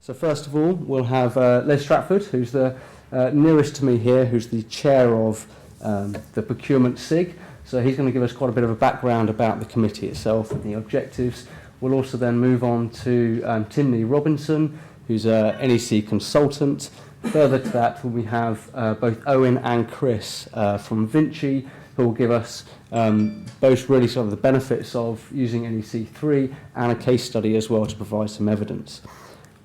So first of all, we'll have Les Stratford, who's the nearest to me here, who's the chair of the Procurement SIG. So he's going to give us quite a bit of a background about the committee itself and the objectives. We'll also then move on to Timney Robinson, who's a NEC consultant. Further to that, we have both Owen and Chris from Vinci, who will give us both really sort of the benefits of using NEC3 and a case study as well to provide some evidence.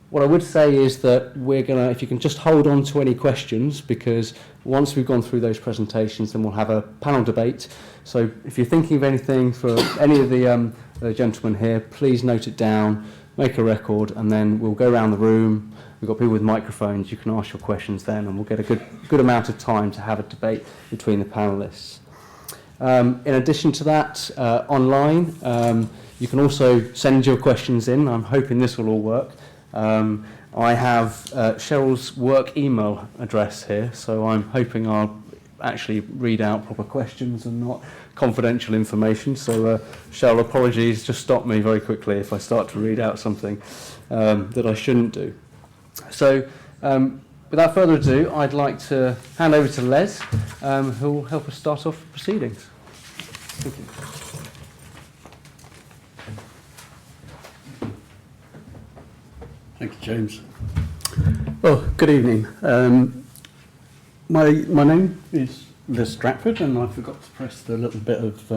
What I would say is that we're going to, if you can just hold on to any questions, because once we've gone through those presentations, then we'll have a panel debate. So if you're thinking of anything for any of the gentlemen here, please note it down, make a record, and then we'll go around the room. We've got people with microphones. You can ask your questions then, and we'll get a good amount of time to have a debate between the panelists. In addition to that, online, you can also send your questions in. I'm hoping this will all work. I have Cheryl's work email address here, so I'm hoping I'll actually read out proper questions and not confidential information. So Cheryl, apologies, just stop me very quickly if I start to read out something that I shouldn't do. So without further ado, I'd like to hand over to Les, who will help us start off the proceedings. Thank you. Thank you, James. Well, good evening. My name is Les Stratford, and I forgot to press the little bit of...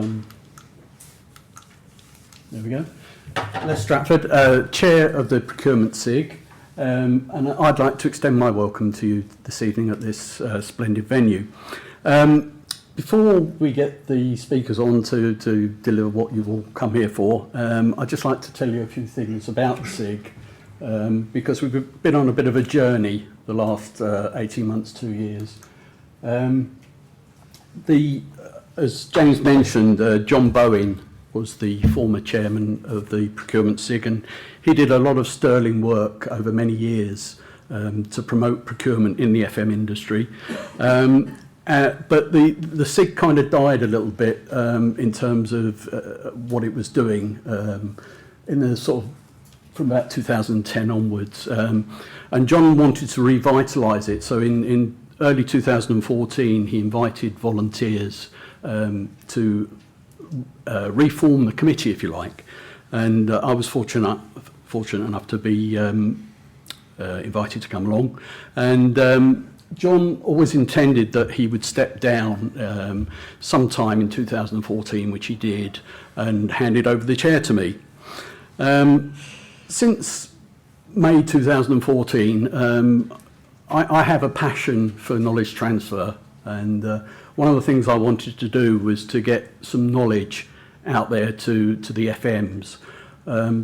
there we go. Les Stratford, Chair of the Procurement SIG, and I'd like to extend my welcome to you this evening at this splendid venue. Before we get the speakers on to deliver what you've all come here for, I'd just like to tell you a few things about the SIG. Because we've been on a bit of a journey the last 18 months, 2 years. As James mentioned, John Bowen was the former chairman of the Procurement SIG, and he did a lot of sterling work over many years to promote procurement in the FM industry. But the SIG kind of died a little bit in terms of what it was doing in the sort of from about 2010 onwards, and John wanted to revitalise it. So in early 2014, he invited volunteers to reform the committee, if you like, and I was fortunate enough to be invited to come along. And John always intended that he would step down sometime in 2014, which he did, and handed over the chair to me. Since May 2014, I have a passion for knowledge transfer, and one of the things I wanted to do was to get some knowledge out there to the FMs.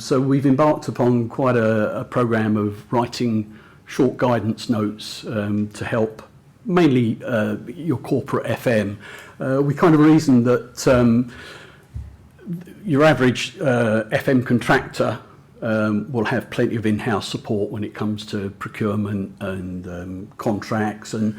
So we've embarked upon quite a programme of writing short guidance notes to help mainly your corporate FM. We kind of reasoned that your average FM contractor will have plenty of in-house support when it comes to procurement and contracts, and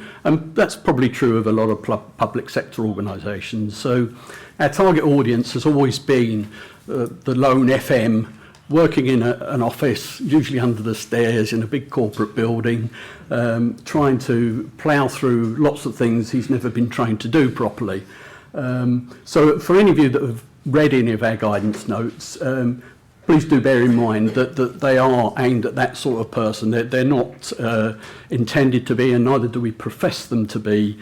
that's probably true of a lot of public sector organisations. So our target audience has always been the lone FM working in an office, usually under the stairs in a big corporate building, trying to plough through lots of things he's never been trained to do properly. So for any of you that have read any of our guidance notes, please do bear in mind that they are aimed at that sort of person. They're not intended to be, and neither do we profess them to be,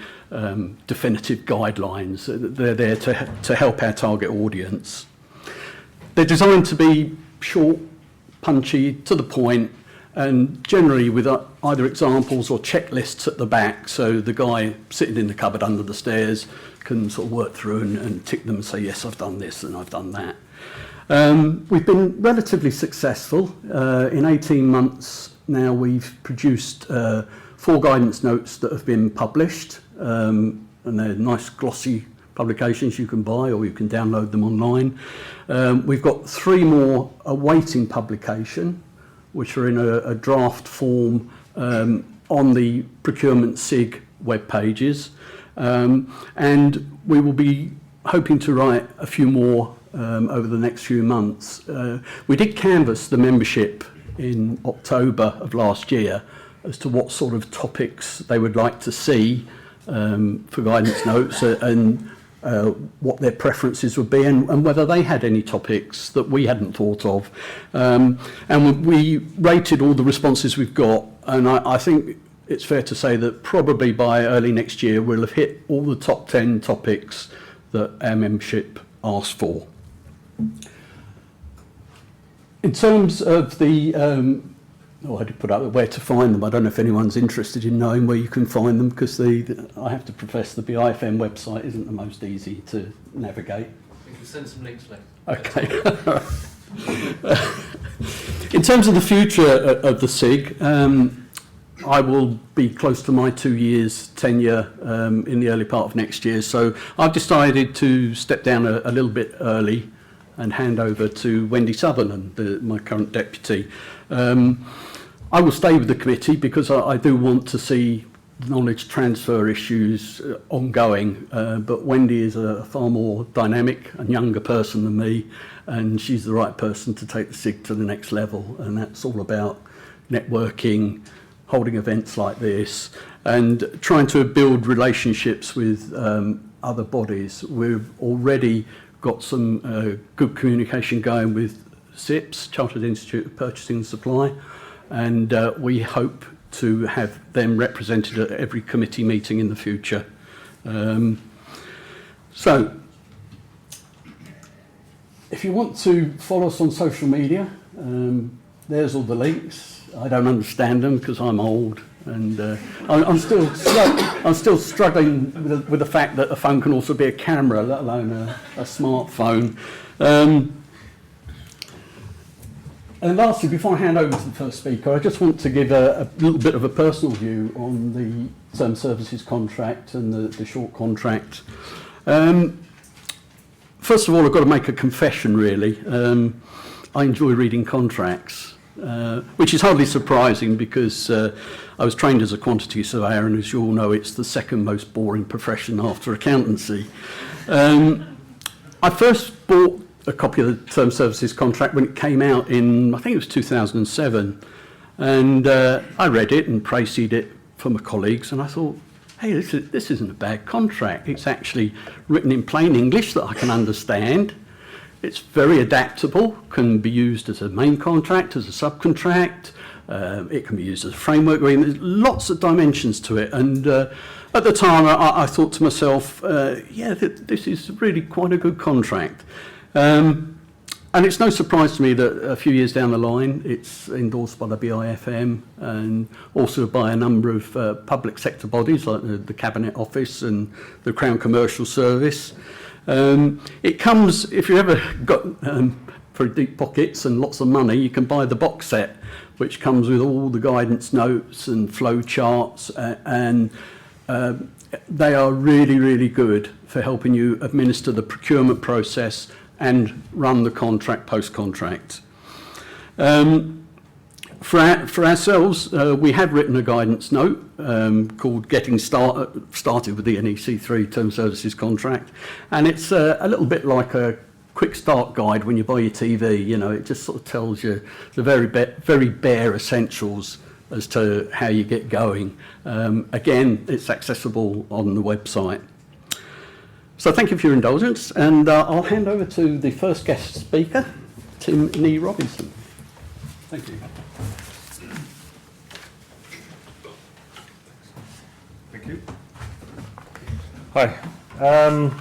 definitive guidelines. They're there to help our target audience. They're designed to be short, punchy, to the point, and generally with either examples or checklists at the back, so the guy sitting in the cupboard under the stairs can sort of work through and tick them and say, yes, I've done this and I've done that. We've been relatively successful. In 18 months now, we've produced 4 guidance notes that have been published, and they're nice glossy publications you can buy, or you can download them online. We've got 3 more awaiting publication, which are in a draft form on the Procurement SIG web pages, and we will be hoping to write a few more over the next few months. We did canvass the membership in October of last year as to what sort of topics they would like to see for guidance notes and what their preferences would be and whether they had any topics that we hadn't thought of. And we rated all the responses we've got, and I think it's fair to say that probably by early next year we'll have hit all the top 10 topics that our membership asked for. In terms of the, I did put up where to find them. I don't know if anyone's interested in knowing where you can find them, because I have to profess the BIFM website isn't the most easy to navigate. We can send some links later. Okay. In terms of the future of the SIG, I will be close to my 2 years tenure in the early part of next year. So I've decided to step down a little bit early and hand over to Wendy Sutherland, my current deputy. I will stay with the committee because I do want to see knowledge transfer issues ongoing, but Wendy is a far more dynamic and younger person than me, and she's the right person to take the SIG to the next level, and that's all about networking, holding events like this, and trying to build relationships with other bodies. We've already got some good communication going with CIPS, Chartered Institute of Purchasing and Supply, and we hope to have them represented at every committee meeting in the future. So, if you want to follow us on social media, there's all the links. I don't understand them because I'm old, and I'm still struggling with the fact that a phone can also be a camera, let alone a smartphone. And lastly, before I hand over to the first speaker, I just want to give a little bit of a personal view on the term services contract and the short contract. First of all, I've got to make a confession, really. I enjoy reading contracts. Which is hardly surprising because I was trained as a quantity surveyor, and as you all know, it's the second most boring profession after accountancy. I first bought a copy of the term services contract when it came out in, I think it was 2007, and I read it and praised it for my colleagues, and I thought, hey, this isn't a bad contract. It's actually written in plain English that I can understand. It's very adaptable, can be used as a main contract, as a subcontract, it can be used as a framework agreement. There's lots of dimensions to it, and at the time I thought to myself, yeah, this is really quite a good contract. And it's no surprise to me that a few years down the line it's endorsed by the BIFM and also by a number of public sector bodies like the Cabinet Office and the Crown Commercial Service. It comes, if you ever got very deep pockets and lots of money, you can buy the box set, which comes with all the guidance notes and flow charts, and they are really, really good for helping you administer the procurement process and run the contract post-contract. For ourselves, we have written a guidance note called Getting Started with the NEC3 Term Services Contract, and it's a little bit like a quick start guide when you buy your TV. You know, it just sort of tells you the very bare essentials as to how you get going. Again, it's accessible on the website. So thank you for your indulgence, and I'll hand over to the first guest speaker, Tim Nee Robinson. Thank you. Thank you. Hi. Can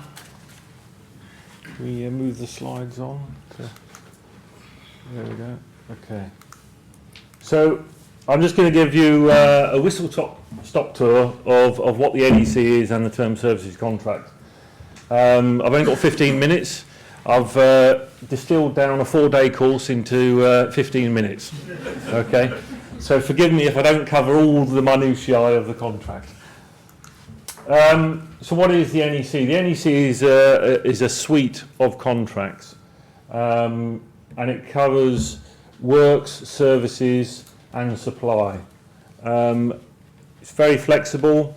we move the slides on? There we go. Okay. So I'm just going to give you a whistle-stop tour of what the NEC is and the Term Services Contract. I've only got 15 minutes. I've distilled down a 4-day course into 15 minutes. Okay, so forgive me if I don't cover all the minutiae of the contract. So what is the NEC? The NEC is a suite of contracts, and it covers works, services, and supply. It's very flexible.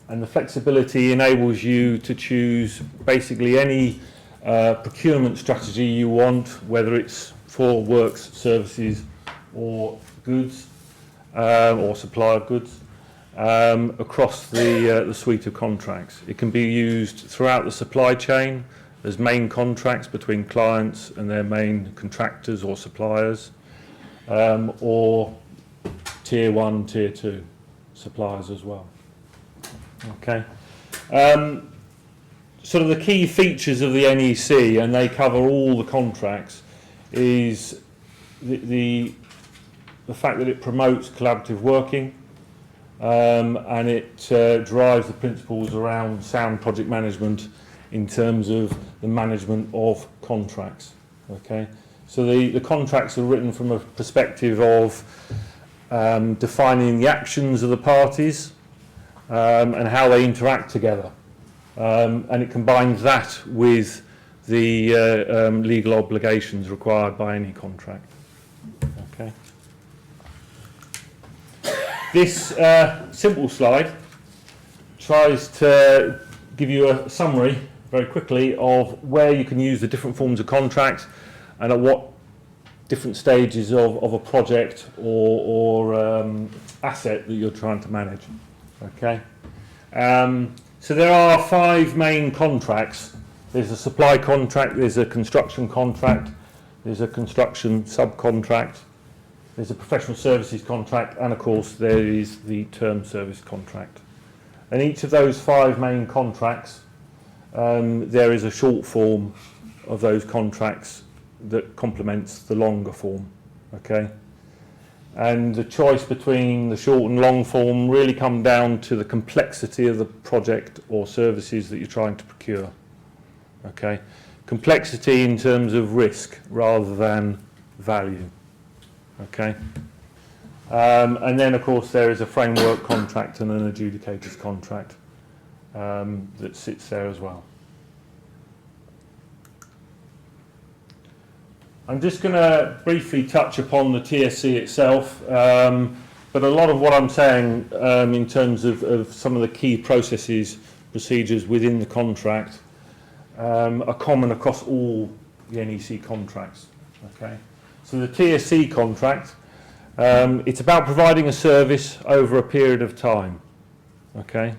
And the flexibility enables you to choose basically any procurement strategy you want, whether it's for works, services or goods or supply of goods across the suite of contracts. It can be used throughout the supply chain as main contracts between clients and their main contractors or suppliers, or tier 1, tier 2 suppliers as well. Okay. Sort of the key features of the NEC, and they cover all the contracts, is the fact that it promotes collaborative working, and it drives the principles around sound project management in terms of the management of contracts. Okay, so the contracts are written from a perspective of defining the actions of the parties and how they interact together, and it combines that with the legal obligations required by any contract. Okay. This simple slide tries to give you a summary very quickly of where you can use the different forms of contract and at what different stages of a project or asset that you're trying to manage. Okay. So there are 5 main contracts. There's a supply contract, there's a construction contract, there's a construction subcontract, there's a professional services contract, and of course there is the term service contract. And each of those 5 main contracts, there is a short form of those contracts that complements the longer form. Okay, and the choice between the short and long form really come down to the complexity of the project or services that you're trying to procure. Okay, complexity in terms of risk rather than value. Okay, and then of course there is a framework contract and an adjudicator's contract that sits there as well. I'm just going to briefly touch upon the TSC itself, but a lot of what I'm saying in terms of some of the key processes, procedures within the contract are common across all the NEC contracts. Okay, so the TSC contract, it's about providing a service over a period of time. Okay,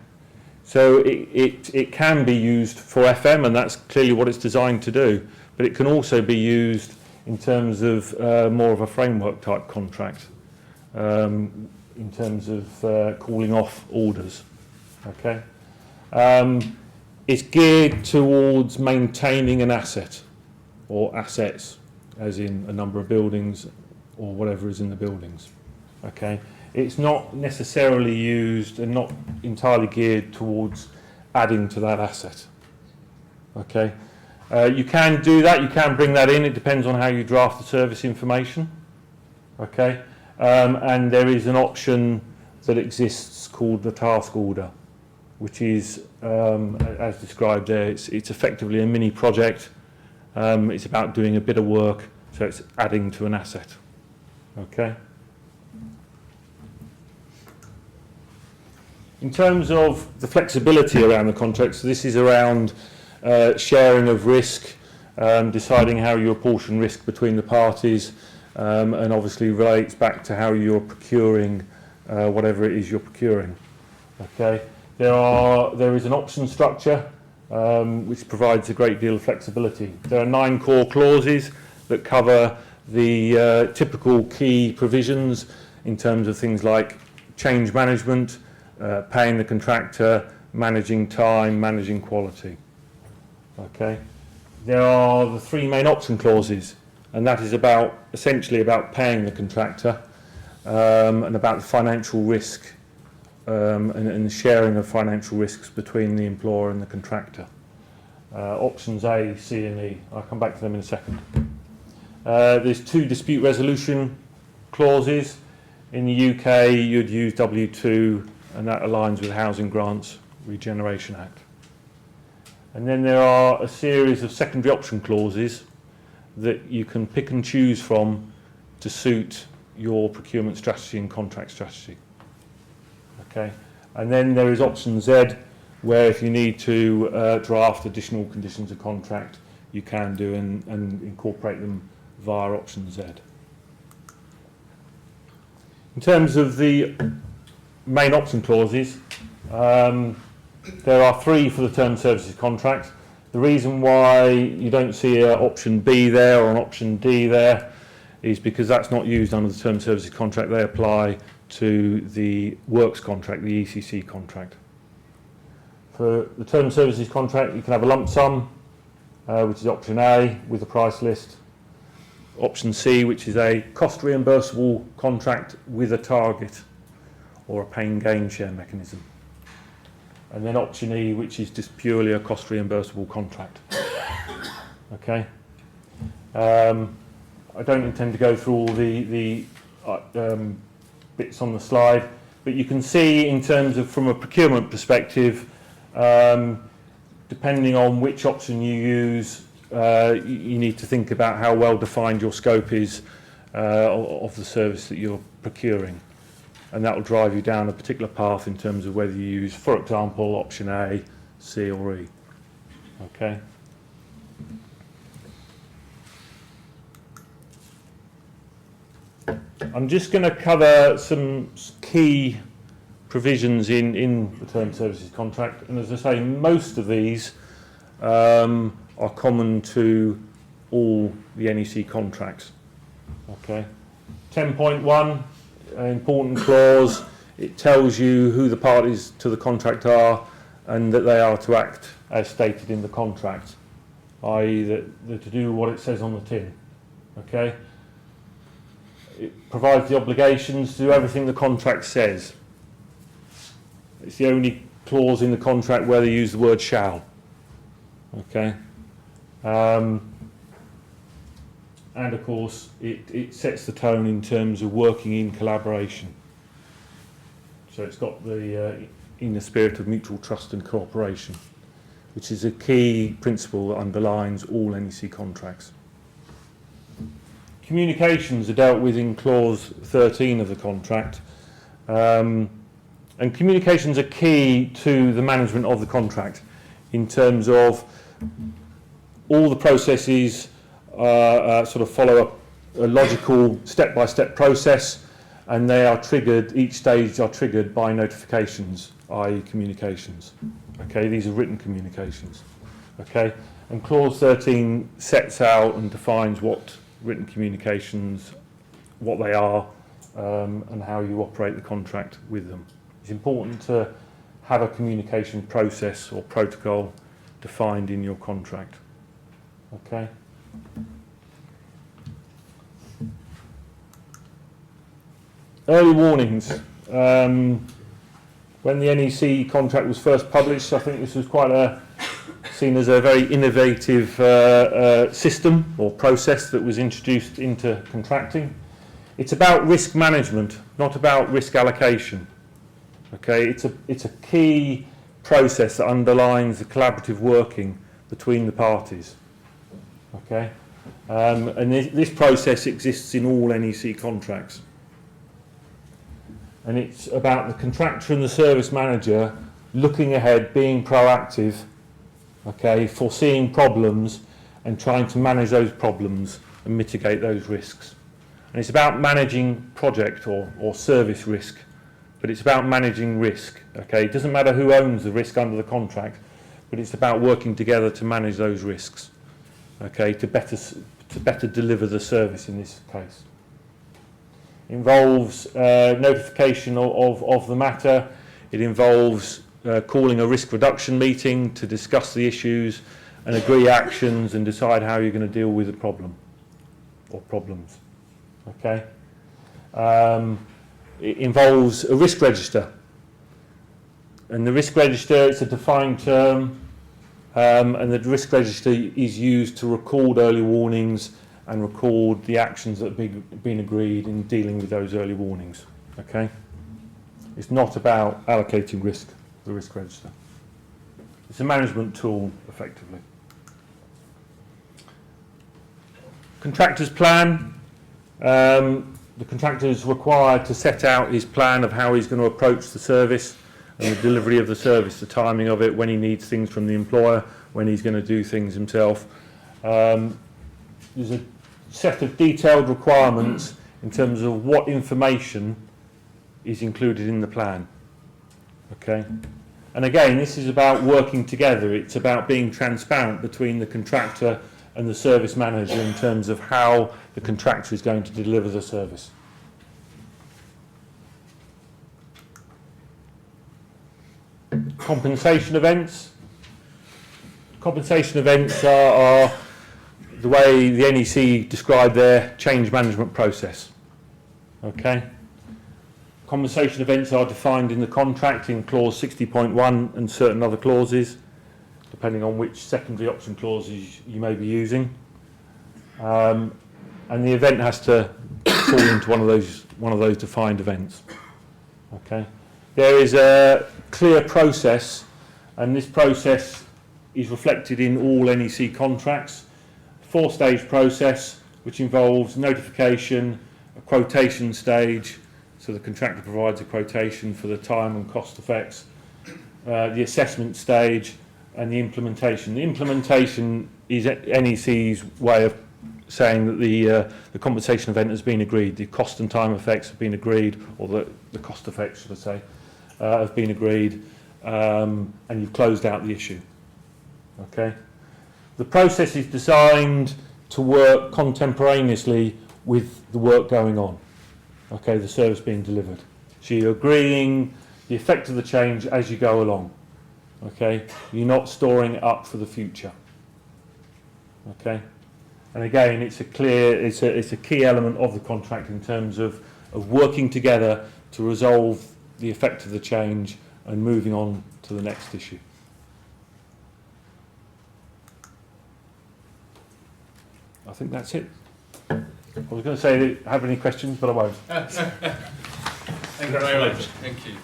so it can be used for FM, and that's clearly what it's designed to do, but it can also be used in terms of more of a framework type contract, in terms of calling off orders. Okay, it's geared towards maintaining an asset or assets, as in a number of buildings or whatever is in the buildings. Okay, it's not necessarily used and not entirely geared towards adding to that asset. Okay. You can do that, you can bring that in, it depends on how you draft the service information. Okay, and there is an option that exists called the task order, which is, as described there, it's effectively a mini project. It's about doing a bit of work, so it's adding to an asset. Okay. In terms of the flexibility around the contracts, this is around sharing of risk, deciding how you apportion risk between the parties, and obviously relates back to how you're procuring whatever it is you're procuring. Okay, there is an option structure which provides a great deal of flexibility. There are 9 core clauses that cover the typical key provisions in terms of things like change management, paying the contractor, managing time, managing quality. Okay, there are the 3 main option clauses, and that is essentially about paying the contractor and about the financial risk and the sharing of financial risks between the employer and the contractor. Options A, C and E. I'll come back to them in a second. There's 2 dispute resolution clauses. In the UK you'd use W2, and that aligns with Housing Grants Regeneration Act. And then there are a series of secondary option clauses that you can pick and choose from to suit your procurement strategy and contract strategy. Okay, and then there is option Z, where if you need to draft additional conditions of contract, you can do and incorporate them via option Z. In terms of the main option clauses, there are 3 for the term services contract. The reason why you don't see an option B there or an option D there is because that's not used under the term services contract. They apply to the works contract, the ECC contract. For the term services contract, you can have a lump sum, which is option A with the price list. Option C, which is a cost reimbursable contract with a target or a pain gain share mechanism. And then option E, which is just purely a cost reimbursable contract. Okay. I don't intend to go through all the bits on the slide, but you can see in terms of from a procurement perspective, depending on which option you use, you need to think about how well defined your scope is of the service that you're procuring. And that will drive you down a particular path in terms of whether you use, for example, option A, C or E. Okay. I'm just going to cover some key provisions in the term services contract, and as I say, most of these are common to all the NEC contracts. Okay. 10.1, an important clause. It tells you who the parties to the contract are and that they are to act as stated in the contract, i.e. that to do what it says on the tin. Okay. It provides the obligations to do everything the contract says. It's the only clause in the contract where they use the word shall. Okay. And of course, it sets the tone in terms of working in collaboration. So it's got the in the spirit of mutual trust and cooperation, which is a key principle that underlines all NEC contracts. Communications are dealt with in clause 13 of the contract, and communications are key to the management of the contract in terms of all the processes sort of follow a logical step-by-step process, and they are triggered, each stage are triggered by notifications, i.e. communications. Okay, these are written communications. Okay, and clause 13 sets out and defines what written communications, what they are, and how you operate the contract with them. It's important to have a communication process or protocol defined in your contract. Okay. Early warnings. When the NEC contract was first published, I think this was quite seen as a very innovative system or process that was introduced into contracting. It's about risk management, not about risk allocation. Okay, it's a key process that underlines the collaborative working between the parties. Okay, and this process exists in all NEC contracts. And it's about the contractor and the service manager looking ahead, being proactive, okay, foreseeing problems and trying to manage those problems and mitigate those risks. And it's about managing project or service risk, but it's about managing risk, okay? It doesn't matter who owns the risk under the contract, but it's about working together to manage those risks, okay, to better deliver the service in this case. Involves notification of the matter. It involves calling a risk reduction meeting to discuss the issues and agree actions and decide how you're going to deal with the problem or problems. Okay. It involves a risk register, and the risk register, it's a defined term, and the risk register is used to record early warnings and record the actions that have been agreed in dealing with those early warnings. Okay? It's not about allocating risk, the risk register. It's a management tool, effectively. Contractor's plan. The contractor is required to set out his plan of how he's going to approach the service and the delivery of the service, the timing of it, when he needs things from the employer, when he's going to do things himself. There's a set of detailed requirements in terms of what information is included in the plan. Okay? And again, this is about working together. It's about being transparent between the contractor and the service manager in terms of how the contractor is going to deliver the service. Compensation events. Compensation events are the way the NEC describe their change management process. Okay? Compensation events are defined in the contract in clause 60.1 and certain other clauses, depending on which secondary option clauses you may be using. And the event has to fall into one of those defined events. Okay? There is a clear process, and this process is reflected in all NEC contracts. 4-stage process, which involves notification, a quotation stage, so the contractor provides a quotation for the time and cost effects, the assessment stage, and the implementation. The implementation is NEC's way of saying that the compensation event has been agreed, the cost and time effects have been agreed, or the cost effects, should I say, have been agreed, and you've closed out the issue. Okay? The process is designed to work contemporaneously with the work going on. Okay, the service being delivered. So you're agreeing the effect of the change as you go along. Okay, you're not storing it up for the future. Okay, and again, it's a key element of the contract in terms of working together to resolve the effect of the change and moving on to the next issue. I think that's it. I was going to say, have any questions, but I won't. Thank you very much. Thank you.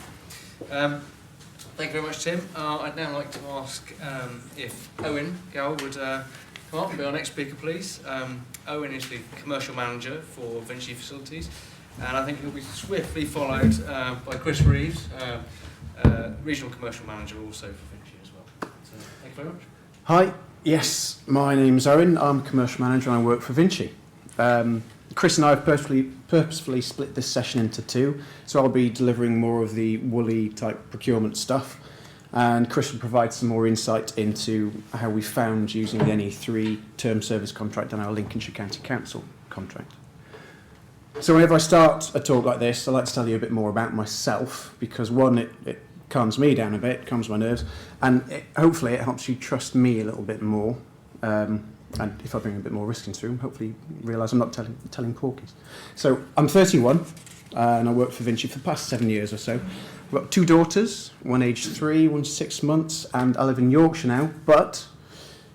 Thank you very much, Tim. I'd now like to ask if Owen Gower would come up and be our next speaker, please. Owen is the commercial manager for Vinci Facilities, and I think he'll be swiftly followed by Chris Reeves, regional commercial manager also for Vinci as well. So, thank you very much. Hi, yes, my name's Owen. I'm a commercial manager and I work for Vinci. Chris and I have purposefully split this session into two, so I'll be delivering more of the woolly type procurement stuff, and Chris will provide some more insight into how we found using the NE3 Term Service Contract and our Lincolnshire County Council contract. So whenever I start a talk like this, I like to tell you a bit more about myself, because one, it calms me down a bit, calms my nerves, and hopefully it helps you trust me a little bit more. And if I bring a bit more risk into the room, hopefully you realise I'm not telling porkies. So I'm 31, and I worked for Vinci for the past 7 years or so. I've got 2 daughters, one aged 3, one 6 months, and I live in Yorkshire now, but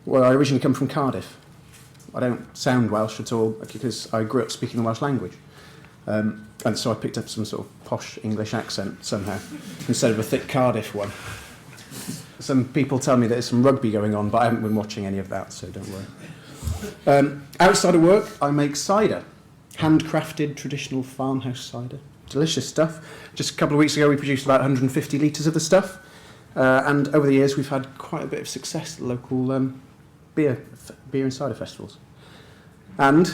well, I originally come from Cardiff. I don't sound Welsh at all because I grew up speaking the Welsh language. And so I picked up some sort of posh English accent somehow, instead of a thick Cardiff one. Some people tell me that there's some rugby going on, but I haven't been watching any of that, so don't worry. Outside of work, I make cider. Handcrafted traditional farmhouse cider. Delicious stuff. Just a couple of weeks ago, we produced about 150 litres of the stuff. And over the years, we've had quite a bit of success at local beer and cider festivals. And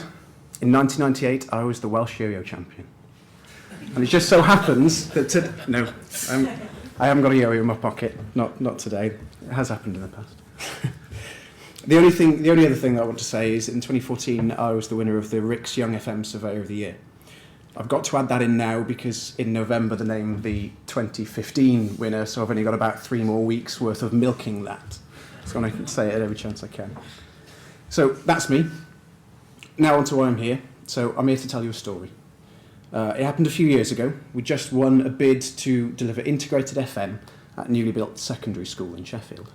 in 1998, I was the Welsh yo-yo champion. And it just so happens that I haven't got a yo-yo in my pocket, not today. It has happened in the past. The only other thing that I want to say is in 2014 I was the winner of the RICS Young FM Surveyor of the Year. I've got to add that in now because in November they named the 2015 winner, so I've only got about 3 more weeks worth of milking that. So I can say it at every chance I can. So that's me. Now on to why I'm here. So I'm here to tell you a story. It happened a few years ago. We just won a bid to deliver integrated FM at a newly built secondary school in Sheffield.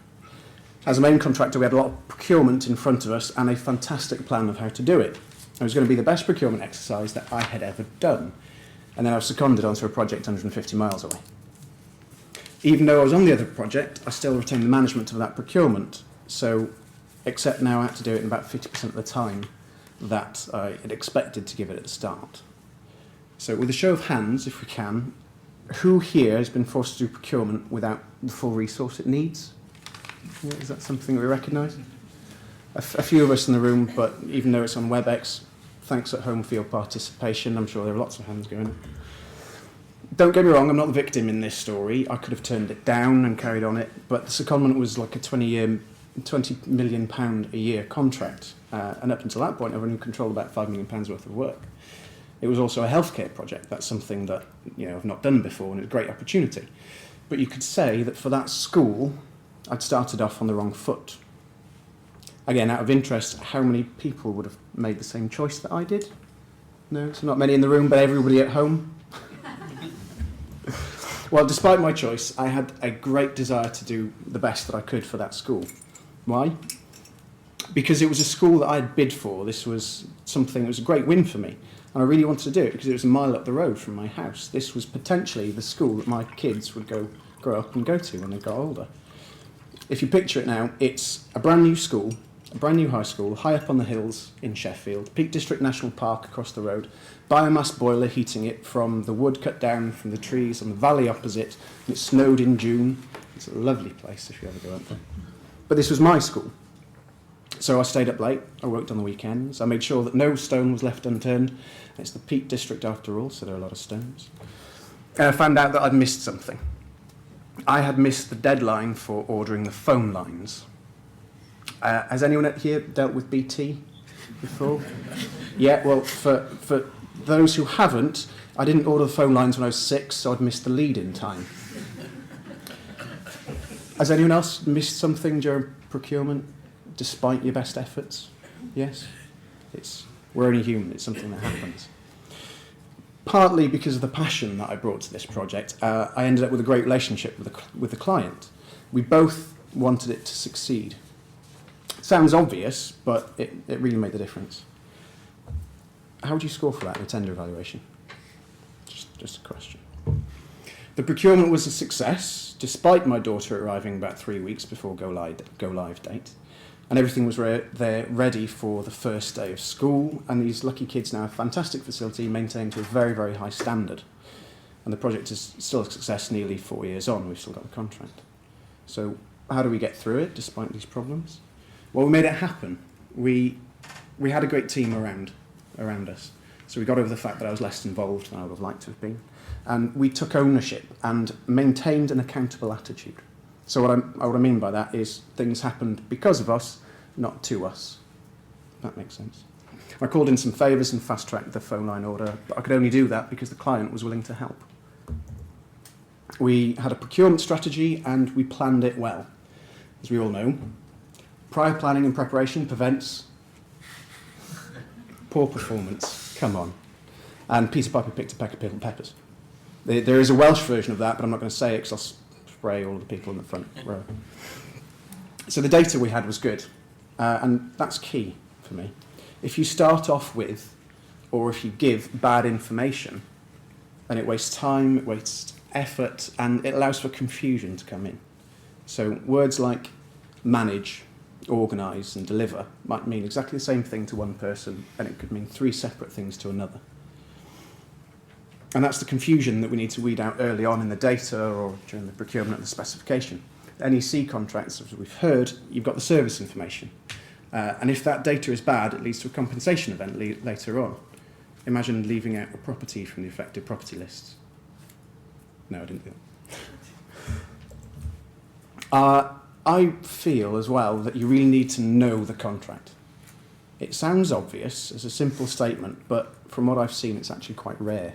As a main contractor, we had a lot of procurement in front of us and a fantastic plan of how to do it. It was going to be the best procurement exercise that I had ever done. And then I was seconded onto a project 150 miles away. Even though I was on the other project, I still retained the management of that procurement. So, except now I had to do it in about 50% of the time that I had expected to give it at the start. So with a show of hands, if we can, who here has been forced to do procurement without the full resource it needs? Yeah, is that something that we recognise? A few of us in the room, but even though it's on WebEx, thanks at home for your participation. I'm sure there are lots of hands going up. don't get me wrong, I'm not the victim in this story. I could have turned it down and carried on it, but the secondment was like a 20 million pound a year contract, and up until that point I've only controlled about £5 million worth of work. It was also a healthcare project. That's something that, you know, I've not done before, and it's a great opportunity. But you could say that for that school, I'd started off on the wrong foot. Again, out of interest, how many people would have made the same choice that I did? No, so not many in the room, but everybody at home. Well, despite my choice, I had a great desire to do the best that I could for that school. Why? Because it was a school that I had bid for. This was something that was a great win for me. And I really wanted to do it because it was a mile up the road from my house. This was potentially the school that my kids would grow up and go to when they got older. If you picture it now, it's a brand new school, a brand new high school, high up on the hills in Sheffield, Peak District National Park across the road, biomass boiler heating it from the wood cut down from the trees on the valley opposite, and it snowed in June. It's a lovely place if you ever go up there. But this was my school. So I stayed up late, I worked on the weekends, I made sure that no stone was left unturned. It's the Peak District after all, so there are a lot of stones. And I found out that I'd missed something. I had missed the deadline for ordering the phone lines. Has anyone here dealt with BT before? Yeah, well, for those who haven't, I didn't order the phone lines when I was 6, so I'd missed the lead-in time. Has anyone else missed something during procurement, despite your best efforts? Yes? We're only human, it's something that happens. Partly because of the passion that I brought to this project, I ended up with a great relationship with the client. We both wanted it to succeed. It sounds obvious, but it really made the difference. How would you score for that in a tender evaluation? Just a question. The procurement was a success, despite my daughter arriving about 3 weeks before go live date. And everything was there ready for the first day of school, and these lucky kids now have a fantastic facility maintained to a very, very high standard. And the project is still a success nearly 4 years on. We've still got the contract. So how do we get through it despite these problems? Well, we made it happen. We had a great team around us. So we got over the fact that I was less involved than I would have liked to have been. And we took ownership and maintained an accountable attitude. So what I mean by that is things happened because of us, not to us. That makes sense. I called in some favours and fast-tracked the phone line order, but I could only do that because the client was willing to help. We had a procurement strategy and we planned it well. As we all know, prior planning and preparation prevents poor performance. Come on. And Peter Piper picked a peck of peppers. There is a Welsh version of that, but I'm not going to say it because I'll spray all the people in the front row. So the data we had was good, and that's key for me. If you start off with, or if you give bad information, then it wastes time, it wastes effort, and it allows for confusion to come in. So words like manage, organise and deliver might mean exactly the same thing to one person, and it could mean 3 separate things to another. And that's the confusion that we need to weed out early on in the data or during the procurement of the specification. The NEC contracts, as we've heard, you've got the service information. And if that data is bad, it leads to a compensation event later on. Imagine leaving out a property from the affected property lists. No, I didn't do that. I feel as well that you really need to know the contract. It sounds obvious as a simple statement, but from what I've seen, it's actually quite rare.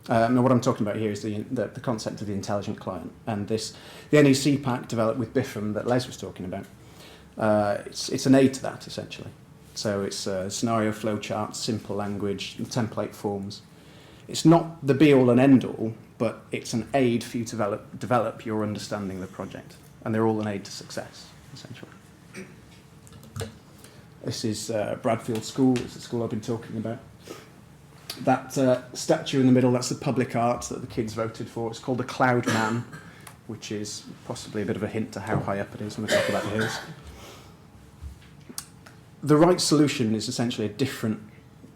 Now what I'm talking about here is the concept of the intelligent client, and the NEC pack developed with BIFM that Les was talking about. It's an aid to that, essentially. So it's scenario flow charts, simple language, and template forms. It's not the be-all and end-all, but it's an aid for you to develop your understanding of the project. And they're all an aid to success, essentially. This is Bradfield School. It's the school I've been talking about. That statue in the middle, that's the public art that the kids voted for. It's called the Cloud Man, which is possibly a bit of a hint to how high up it is when we talk about the hills. The right solution is essentially different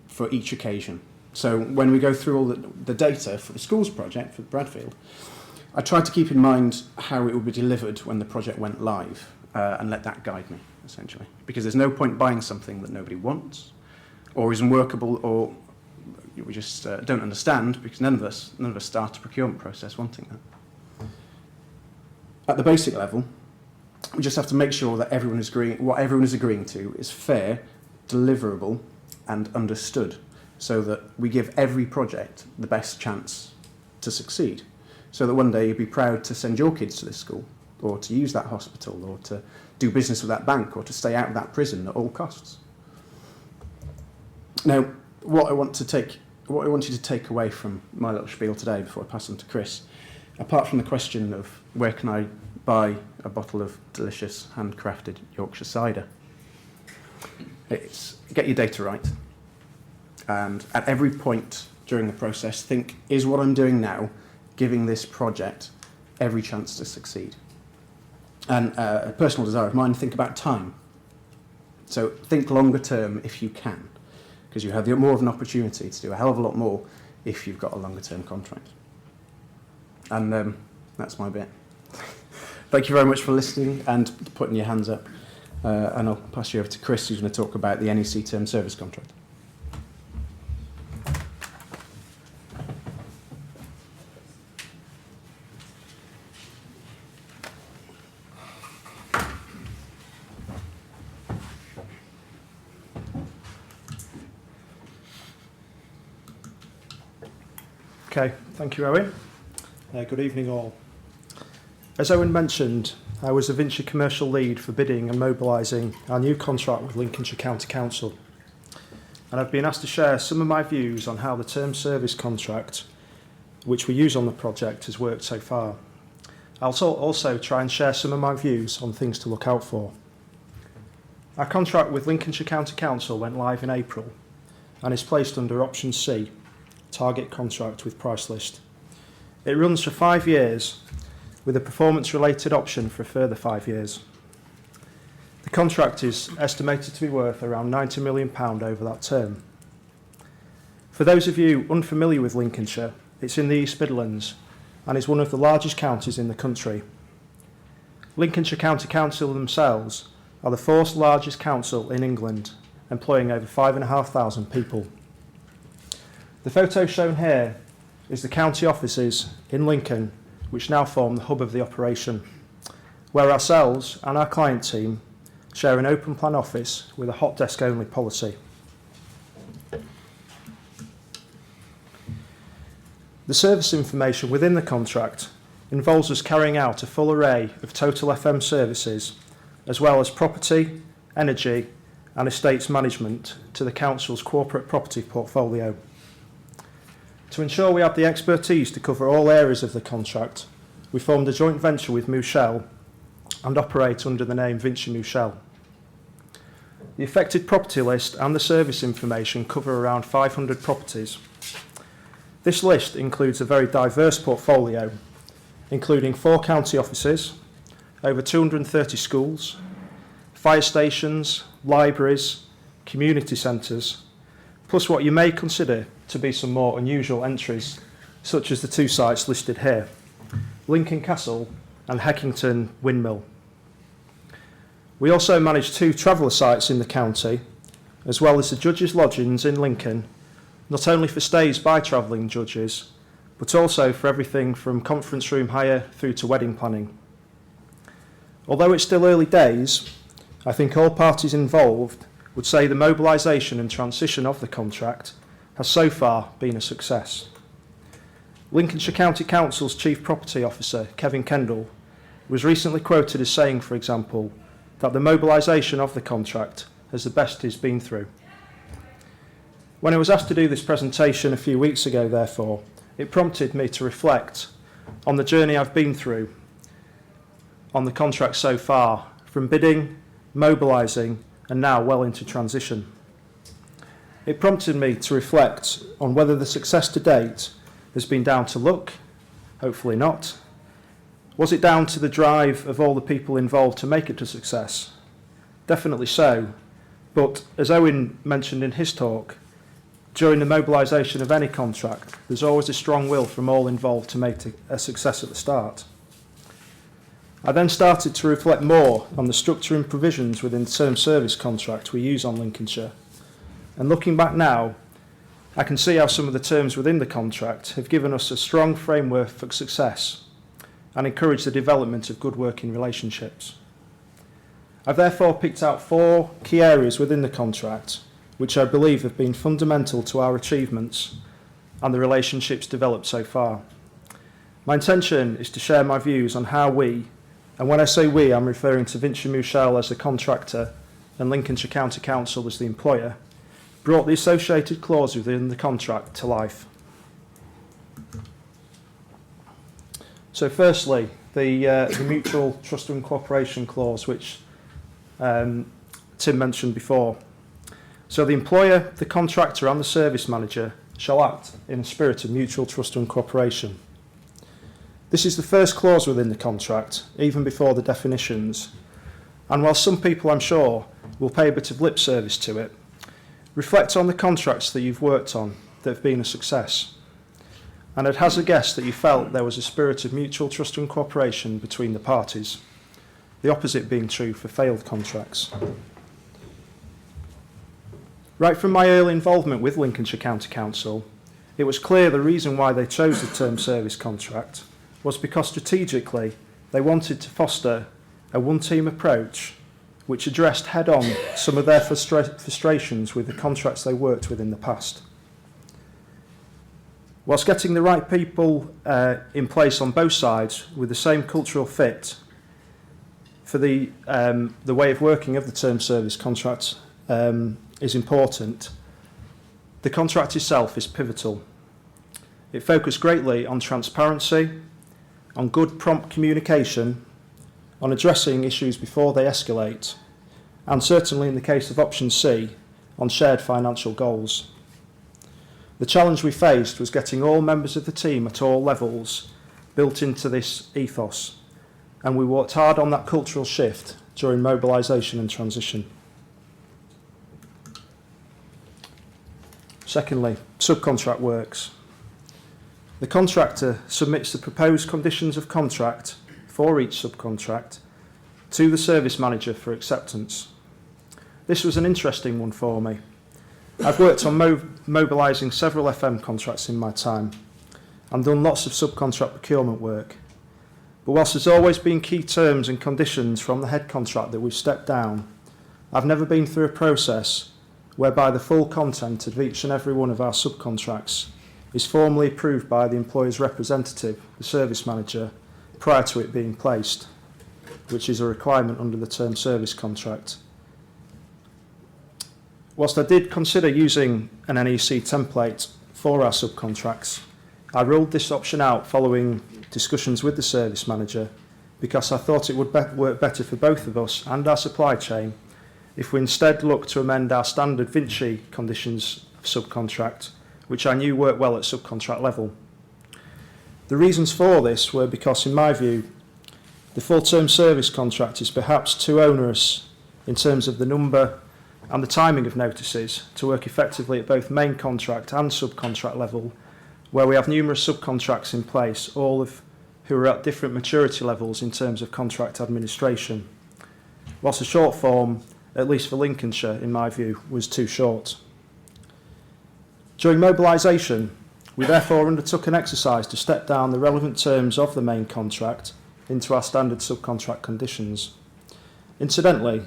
for each occasion. So when we go through all the data for the schools project, for Bradfield, I tried to keep in mind how it would be delivered when the project went live and let that guide me, essentially. Because there's no point buying something that nobody wants or isn't workable or we just don't understand, because none of us start a procurement process wanting that. At the basic level, we just have to make sure that what everyone is agreeing to is fair, deliverable, and understood, so that we give every project the best chance to succeed, so that one day you'll be proud to send your kids to this school, or to use that hospital, or to do business with that bank, or to stay out of that prison at all costs. Now, what I want you to take away from my little spiel today, before I pass on to Chris, apart from the question of where can I buy a bottle of delicious handcrafted Yorkshire cider, it's get your data right, and at every point during the process think, is what I'm doing now giving this project every chance to succeed? And a personal desire of mine, think about time. So think longer term if you can, because you have more of an opportunity to do a hell of a lot more if you've got a longer term contract. And that's my bit. Thank you very much for listening and putting your hands up. And I'll pass you over to Chris, who's going to talk about the NEC Term Service Contract. Okay, thank you, Owen. Good evening, all. As Owen mentioned, I was the Vinci commercial lead for bidding and mobilising our new contract with Lincolnshire County Council. And I've been asked to share some of my views on how the term service contract, which we use on the project, has worked so far. I'll also try and share some of my views on things to look out for. Our contract with Lincolnshire County Council went live in April and is placed under Option C, Target Contract with Price List. It runs for 5 years, with a performance-related option for a further 5 years. The contract is estimated to be worth around £90 million over that term. For those of you unfamiliar with Lincolnshire, it's in the East Midlands and is one of the largest counties in the country. Lincolnshire County Council themselves are the fourth largest council in England, employing over 5,500 people. The photo shown here is the county offices in Lincoln, which now form the hub of the operation, where ourselves and our client team share an open plan office with a hot desk only policy. The service information within the contract involves us carrying out a full array of total FM services, as well as property, energy and estates management to the council's corporate property portfolio. To ensure we have the expertise to cover all areas of the contract, we formed a joint venture with Mouchel and operate under the name Vinci Mouchel. The affected property list and the service information cover around 500 properties. This list includes a very diverse portfolio, including 4 county offices, over 230 schools, fire stations, libraries, community centres, plus what you may consider to be some more unusual entries, such as the 2 sites listed here, Lincoln Castle and Heckington Windmill. We also manage 2 traveller sites in the county, as well as the Judges' Lodgings in Lincoln, not only for stays by travelling judges, but also for everything from conference room hire through to wedding planning. Although it's still early days, I think all parties involved would say the mobilisation and transition of the contract has so far been a success. Lincolnshire County Council's Chief Property Officer, Kevin Kendall, was recently quoted as saying, for example, that the mobilisation of the contract is the best he's been through. When I was asked to do this presentation a few weeks ago, therefore, it prompted me to reflect on the journey I've been through on the contract so far, from bidding, mobilising, and now well into transition. It prompted me to reflect on whether the success to date has been down to luck, hopefully not. Was it down to the drive of all the people involved to make it a success? Definitely so, but as Owen mentioned in his talk, during the mobilisation of any contract, there's always a strong will from all involved to make a success at the start. I then started to reflect more on the structure and provisions within the term service contract we use on Lincolnshire. And looking back now, I can see how some of the terms within the contract have given us a strong framework for success and encouraged the development of good working relationships. I've therefore picked out 4 key areas within the contract which I believe have been fundamental to our achievements and the relationships developed so far. My intention is to share my views on how we, and when I say we, I'm referring to Vinci as the contractor and Lincolnshire County Council as the employer, brought the associated clause within the contract to life. So firstly, the mutual trust and cooperation clause, which Tim mentioned before. So the employer, the contractor and the service manager shall act in a spirit of mutual trust and cooperation. This is the first clause within the contract, even before the definitions. And while some people, I'm sure, will pay a bit of lip service to it, reflect on the contracts that you've worked on that have been a success. And I'd hazard a guess that you felt there was a spirit of mutual trust and cooperation between the parties, the opposite being true for failed contracts. Right from my early involvement with Lincolnshire County Council, it was clear the reason why they chose the term service contract was because strategically they wanted to foster a one-team approach which addressed head-on some of their frustrations with the contracts they worked with in the past. Whilst getting the right people in place on both sides with the same cultural fit for the way of working of the term service contract is important, the contract itself is pivotal. It focused greatly on transparency, on good prompt communication, on addressing issues before they escalate, and certainly in the case of option C, on shared financial goals. The challenge we faced was getting all members of the team at all levels built into this ethos, and we worked hard on that cultural shift during mobilisation and transition. Secondly, subcontract works. The contractor submits the proposed conditions of contract for each subcontract to the service manager for acceptance. This was an interesting one for me. I've worked on mobilising several FM contracts in my time and done lots of subcontract procurement work. But whilst there's always been key terms and conditions from the head contract that we've stepped down, I've never been through a process whereby the full content of each and every one of our subcontracts is formally approved by the employer's representative, the service manager, prior to it being placed, which is a requirement under the term service contract. Whilst I did consider using an NEC template for our subcontracts, I ruled this option out following discussions with the service manager because I thought it would work better for both of us and our supply chain if we instead looked to amend our standard Vinci conditions of subcontract, which I knew worked well at subcontract level. The reasons for this were because, in my view, the full-term service contract is perhaps too onerous in terms of the number and the timing of notices to work effectively at both main contract and subcontract level, where we have numerous subcontracts in place, all of who are at different maturity levels in terms of contract administration, whilst the short form, at least for Lincolnshire, in my view, was too short. During mobilisation, we therefore undertook an exercise to step down the relevant terms of the main contract into our standard subcontract conditions. Incidentally,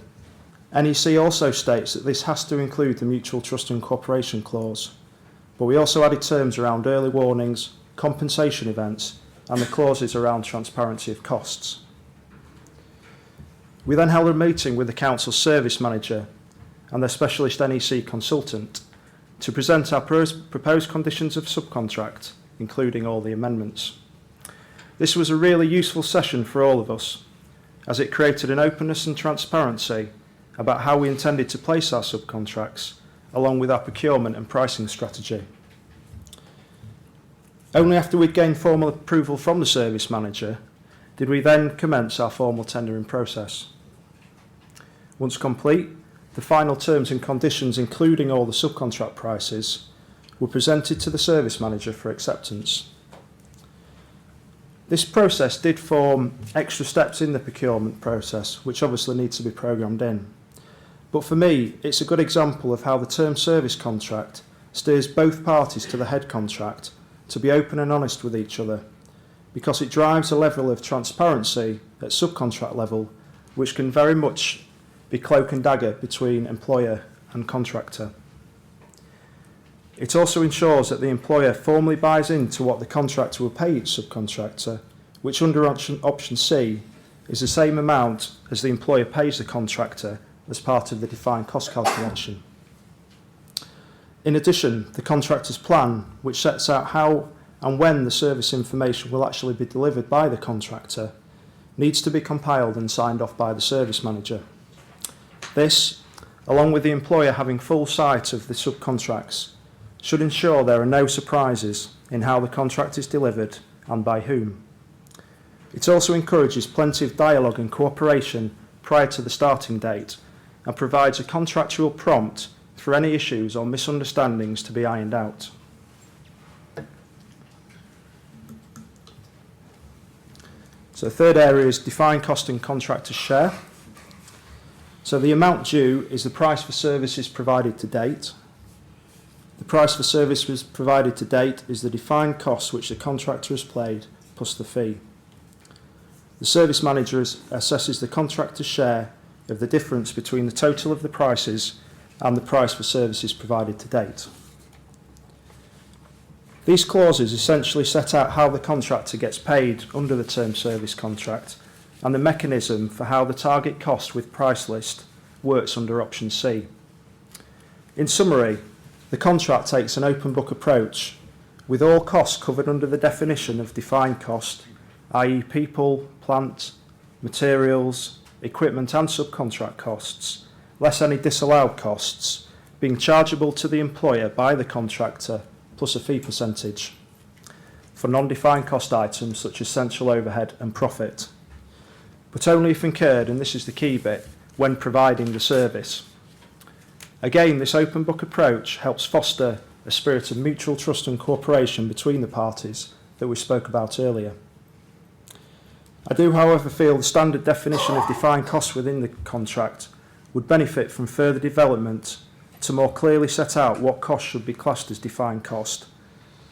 NEC also states that this has to include the mutual trust and cooperation clause, but we also added terms around early warnings, compensation events, and the clauses around transparency of costs. We then held a meeting with the council's service manager and their specialist NEC consultant to present our proposed conditions of subcontract, including all the amendments. This was a really useful session for all of us, as it created an openness and transparency about how we intended to place our subcontracts, along with our procurement and pricing strategy. Only after we'd gained formal approval from the service manager did we then commence our formal tendering process. Once complete, the final terms and conditions, including all the subcontract prices, were presented to the service manager for acceptance. This process did form extra steps in the procurement process, which obviously need to be programmed in. But for me, it's a good example of how the term service contract steers both parties to the head contract to be open and honest with each other, because it drives a level of transparency at subcontract level which can very much be cloak and dagger between employer and contractor. It also ensures that the employer formally buys into what the contractor will pay each subcontractor, which under option C is the same amount as the employer pays the contractor as part of the defined cost calculation. In addition, the contractor's plan, which sets out how and when the service information will actually be delivered by the contractor, needs to be compiled and signed off by the service manager. This, along with the employer having full sight of the subcontracts, should ensure there are no surprises in how the contract is delivered and by whom. It also encourages plenty of dialogue and cooperation prior to the starting date and provides a contractual prompt for any issues or misunderstandings to be ironed out. So the third area is defined cost and contractor share. So the amount due is the price for services provided to date. The price for services provided to date is the defined cost which the contractor has paid plus the fee. The service manager assesses the contractor's share of the difference between the total of the prices and the price for services provided to date. These clauses essentially set out how the contractor gets paid under the term service contract and the mechanism for how the target cost with price list works under option C. In summary, the contract takes an open book approach with all costs covered under the definition of defined cost, i.e. people, plant, materials, equipment and subcontract costs, less any disallowed costs, being chargeable to the employer by the contractor plus a fee percentage for non-defined cost items such as central overhead and profit, but only if incurred, and this is the key bit, when providing the service. Again, this open book approach helps foster a spirit of mutual trust and cooperation between the parties that we spoke about earlier. I do, however, feel the standard definition of defined costs within the contract would benefit from further development to more clearly set out what costs should be classed as defined cost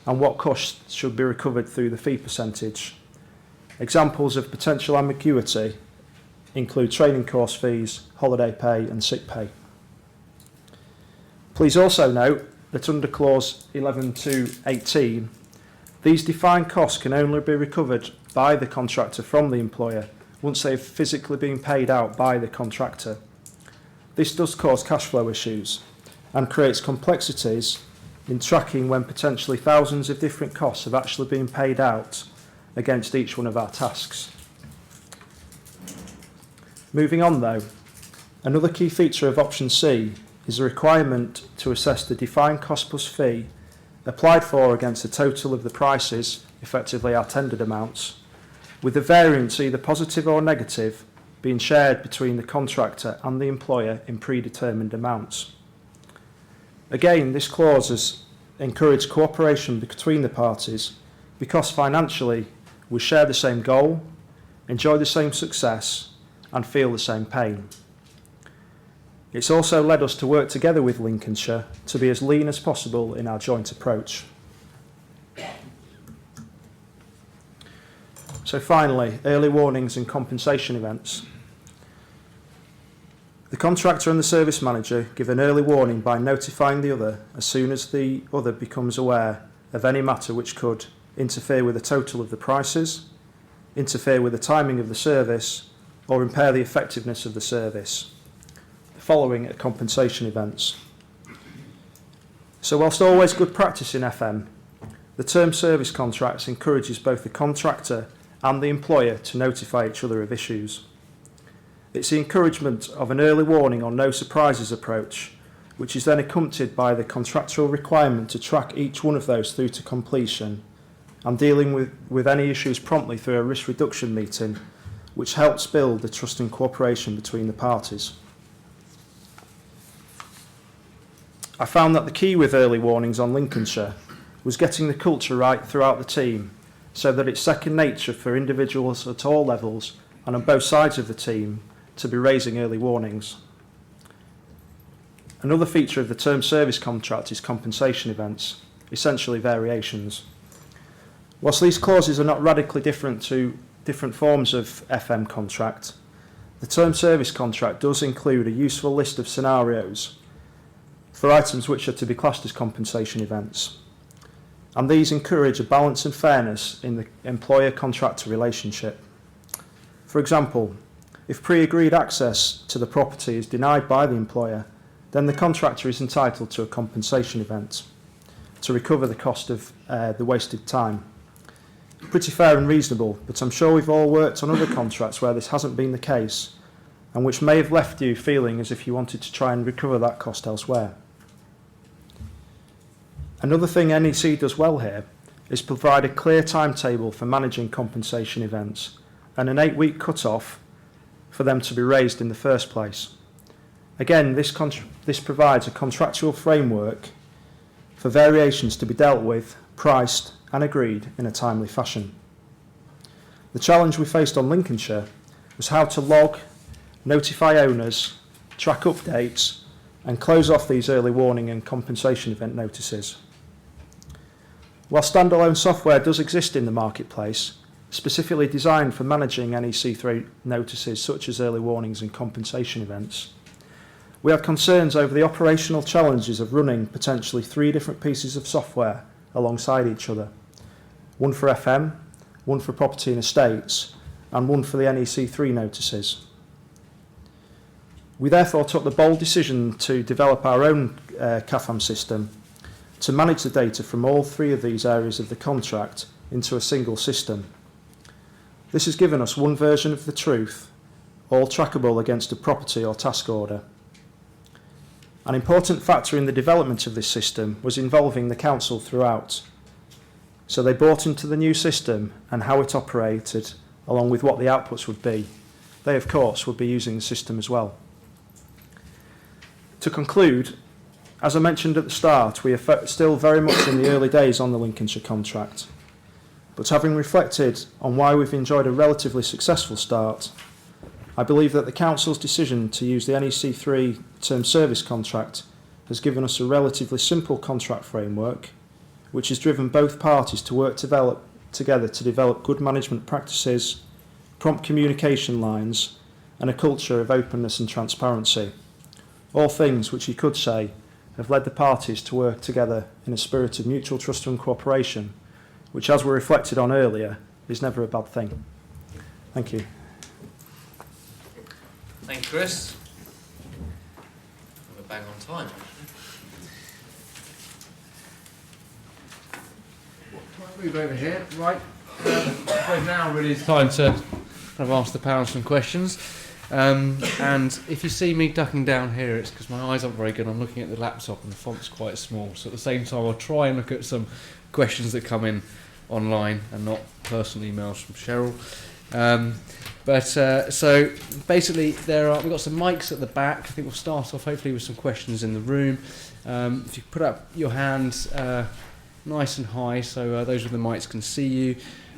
and what costs should be recovered through the fee percentage. Examples of potential ambiguity include training course fees, holiday pay and sick pay. Please also note that under clause 11 to 18, these defined costs can only be recovered by the contractor from the employer once they have physically been paid out by the contractor. This does cause cash flow issues and creates complexities in tracking when potentially thousands of different costs have actually been paid out against each one of our tasks. Moving on though, another key feature of option C is a requirement to assess the defined cost plus fee applied for against the total of the prices, effectively our tendered amounts, with the variance either positive or negative being shared between the contractor and the employer in predetermined amounts. Again, this clause has encouraged cooperation between the parties because financially we share the same goal, enjoy the same success and feel the same pain. It's also led us to work together with Lincolnshire to be as lean as possible in our joint approach. So finally, early warnings and compensation events. The contractor and the service manager give an early warning by notifying the other as soon as the other becomes aware of any matter which could interfere with the total of the prices, interfere with the timing of the service, or impair the effectiveness of the service. The following are compensation events. So whilst always good practice in FM, the term service contracts encourages both the contractor and the employer to notify each other of issues. It's the encouragement of an early warning or no surprises approach, which is then accompanied by the contractual requirement to track each one of those through to completion and dealing with any issues promptly through a risk reduction meeting, which helps build the trust and cooperation between the parties. I found that the key with early warnings on Lincolnshire was getting the culture right throughout the team so that it's second nature for individuals at all levels and on both sides of the team to be raising early warnings. Another feature of the term service contract is compensation events, essentially variations. Whilst these clauses are not radically different to different forms of FM contract, the term service contract does include a useful list of scenarios for items which are to be classed as compensation events. And these encourage a balance and fairness in the employer-contractor relationship. For example, if pre-agreed access to the property is denied by the employer, then the contractor is entitled to a compensation event to recover the cost of the wasted time. Pretty fair and reasonable, but I'm sure we've all worked on other contracts where this hasn't been the case, and which may have left you feeling as if you wanted to try and recover that cost elsewhere. Another thing NEC does well here is provide a clear timetable for managing compensation events and an 8-week cut-off for them to be raised in the first place. Again, this provides a contractual framework for variations to be dealt with, priced and agreed in a timely fashion. The challenge we faced on Lincolnshire was how to log, notify owners, track updates and close off these early warning and compensation event notices. While standalone software does exist in the marketplace, specifically designed for managing NEC3 notices such as early warnings and compensation events, we have concerns over the operational challenges of running potentially 3 different pieces of software alongside each other. One for FM, one for property and estates, and one for the NEC3 notices. We therefore took the bold decision to develop our own CAFAM system to manage the data from all 3 of these areas of the contract into a single system. This has given us one version of the truth, all trackable against a property or task order. An important factor in the development of this system was involving the council throughout. So they bought into the new system and how it operated, along with what the outputs would be. They, of course, would be using the system as well. To conclude, as I mentioned at the start, we are still very much in the early days on the Lincolnshire contract. But having reflected on why we've enjoyed a relatively successful start, I believe that the Council's decision to use the NEC3 Term Service Contract has given us a relatively simple contract framework, which has driven both parties to work together to develop good management practices, prompt communication lines, and a culture of openness and transparency. All things which you could say have led the parties to work together in a spirit of mutual trust and cooperation, which, as we reflected on earlier, is never a bad thing. Thank you. Thank you, Chris. We're bang on time. Move over here. Right. Now really is time to kind of ask the panel some questions. And if you see me ducking down here, it's because my eyes aren't very good. I'm looking at the laptop and the font's quite small. So at the same time, I'll try and look at some questions that come in online and not personal emails from Cheryl. So basically, we've got some mics at the back. I think we'll start off hopefully with some questions in the room. If you put up your hand nice and high, so those with the mics can see you.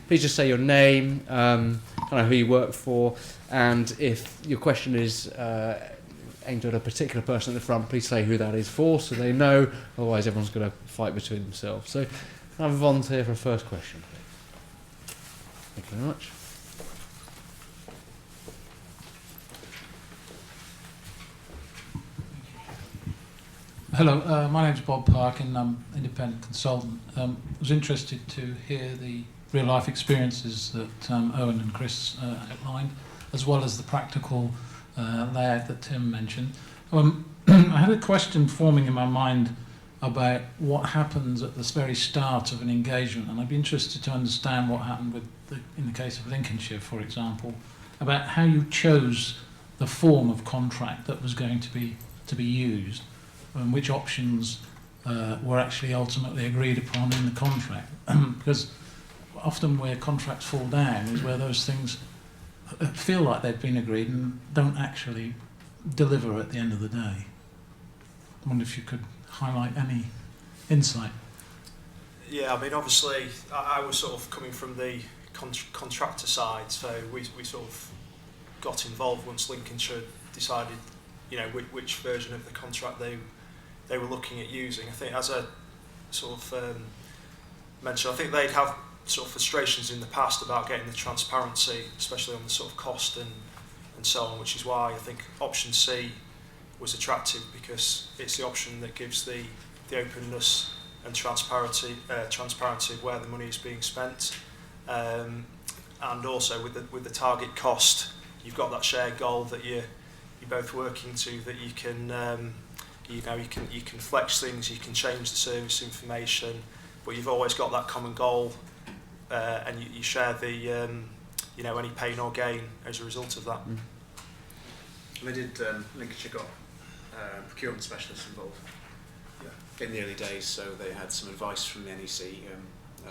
Please just say your name, kind of who you work for, and if your question is aimed at a particular person at the front, please say who that is for, so they know. Otherwise, everyone's going to fight between themselves. So, can I have a volunteer for a first question? Thank you very much. Hello, my name's Bob Park and I'm an independent consultant. I was interested to hear the real-life experiences that Owen and Chris outlined, as well as the practical layout that Tim mentioned. I had a question forming in my mind about what happens at the very start of an engagement, and I'd be interested to understand what happened in the case of Lincolnshire, for example, about how you chose the form of contract that was going to be used, and which options were actually ultimately agreed upon in the contract. Because often where contracts fall down is where those things feel like they've been agreed and don't actually deliver at the end of the day. I wonder if you could highlight any insight. Yeah, I mean, obviously, I was sort of coming from the contractor side, so we sort of got involved once Lincolnshire decided which version of the contract they were looking at using. I think as a sort of mentioned, I think they'd have sort of frustrations in the past about getting the transparency, especially on the sort of cost and so on, which is why I think option C was attractive, because it's the option that gives the openness and transparency of where the money is being spent, and also with the target cost, you've got that shared goal that you're both working to, that you can you can flex things, you can change the service information, but you've always got that common goal, and you share the any pain or gain as a result of that. They did Lincolnshire got procurement specialists involved in the early days, so they had some advice from the NEC.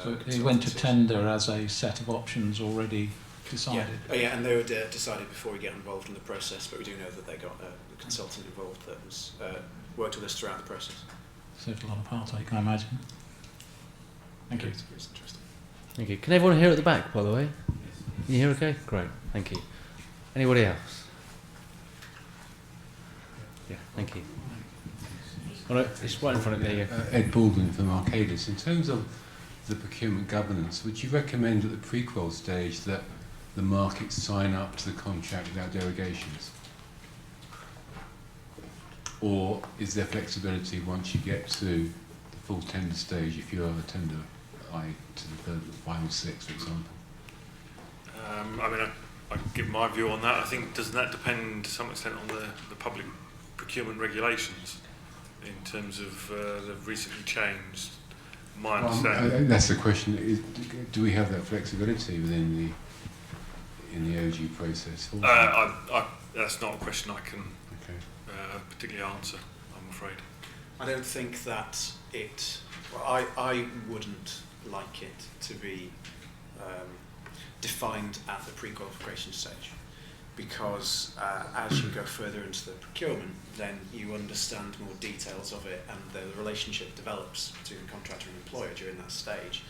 So it went to tender as a set of options already decided? Yeah, and they were decided before we get involved in the process, but we do know that they got a consultant involved that was worked with us throughout the process. Saved a lot of heartache, I imagine. Thank you. It's interesting. Thank you. Can everyone hear at the back, by the way? Can you hear okay? Great, thank you. Anybody else? Yeah, thank you. Well, it's right in front of me. Ed Baldwin from Arcadis. In terms of the procurement governance, would you recommend at the pre-qual stage that the market sign up to the contract without derogations? Or is there flexibility once you get to the full tender stage, if you are a tender, i.e. to the final six, for example? I can give my view on that. I think, doesn't that depend to some extent on the public procurement regulations in terms of they've recently changed? My understanding. That's the question. Do we have that flexibility within the OG process? That's not a question I can particularly answer, I'm afraid. I don't think that I wouldn't like it to be defined at the pre-qualification stage, because as you go further into the procurement, then you understand more details of it, and the relationship develops between the contractor and employer during that stage.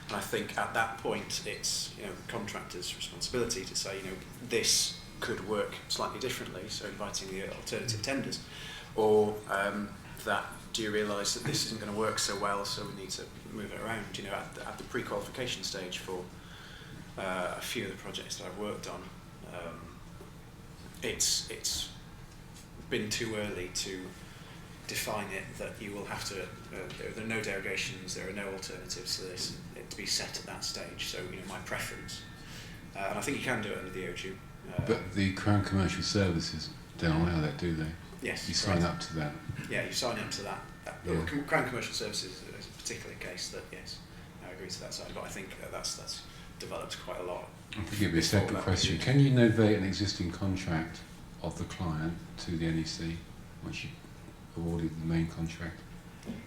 And I think at that point, it's the contractor's responsibility to say, this could work slightly differently, so inviting the alternative tenders, or that do you realise that this isn't going to work so well, so we need to move it around. At the pre-qualification stage for a few of the projects that I've worked on, it's been too early to define it that you will have to, there are no derogations, there are no alternatives to this, it to be set at that stage. So, my preference, and I think you can do it under the OG. But the Crown Commercial Services don't allow that, do they? Yes. You sign up to that. Yeah, you sign up to that. Crown Commercial Services is a particular case that, yes, I agree to that side, but I think that's developed quite a lot. And to give you a separate question, can you novate an existing contract of the client to the NEC once you've awarded the main contract?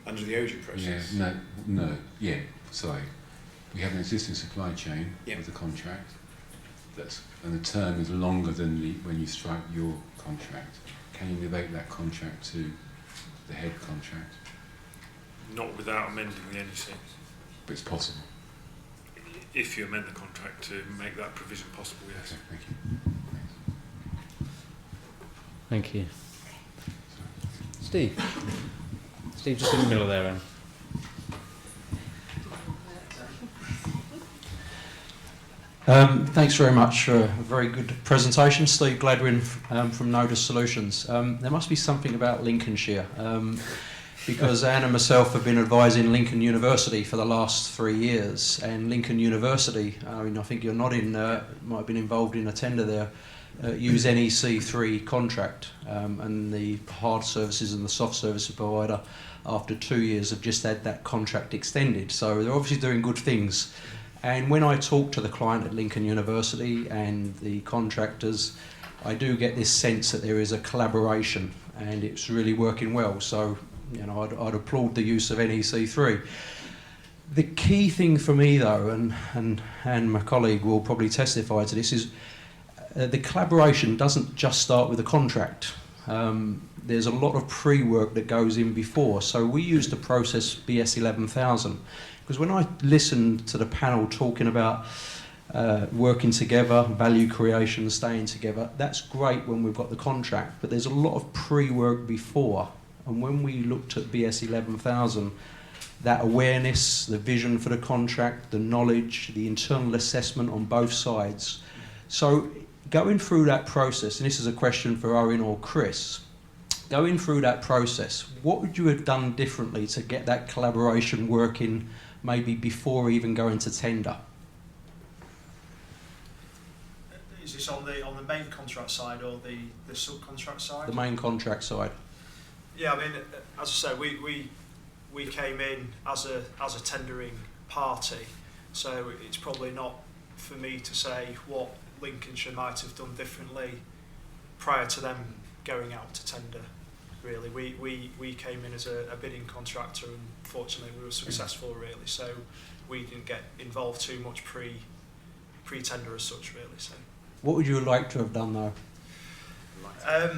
Under the OG process? Yeah, sorry. We have an existing supply chain with the contract, and the term is longer than when you strike your contract. Can you novate that contract to the head contract? Not without amending the NEC. But it's possible. If you amend the contract to make that provision possible, yes. Okay, thank you. Thank you. Steve, just in the middle there, Anne. Thanks very much for a very good presentation. Steve Gladwin from Nodus Solutions. There must be something about Lincolnshire, because Anne and myself have been advising Lincoln University for the last 3 years, and Lincoln University, I think you're not might have been involved in a tender there, use NEC3 contract, and the hard services and the soft service provider after 2 years have just had that contract extended. So they're obviously doing good things. And when I talk to the client at Lincoln University and the contractors, I do get this sense that there is a collaboration and it's really working well. So, I'd applaud the use of NEC3. The key thing for me, though, and my colleague will probably testify to this, is the collaboration doesn't just start with the contract. There's a lot of pre-work that goes in before. So we use the process BS 11000. Because when I listened to the panel talking about working together, value creation, staying together. That's great when we've got the contract, but there's a lot of pre-work before. And when we looked at BS 11,000, that awareness, the vision for the contract, the knowledge, the internal assessment on both sides. So going through that process, and this is a question for Owen or Chris, going through that process, what would you have done differently to get that collaboration working maybe before even going to tender? Is this on the main contract side or the subcontract side? The main contract side. Yeah, I mean, as I say, we came in as a tendering party, so it's probably not for me to say what Lincolnshire might have done differently prior to them going out to tender. Really, we came in as a bidding contractor, and fortunately we were successful. Really, so we didn't get involved too much pre-tender as such. Really, so. What would you like to have done though? I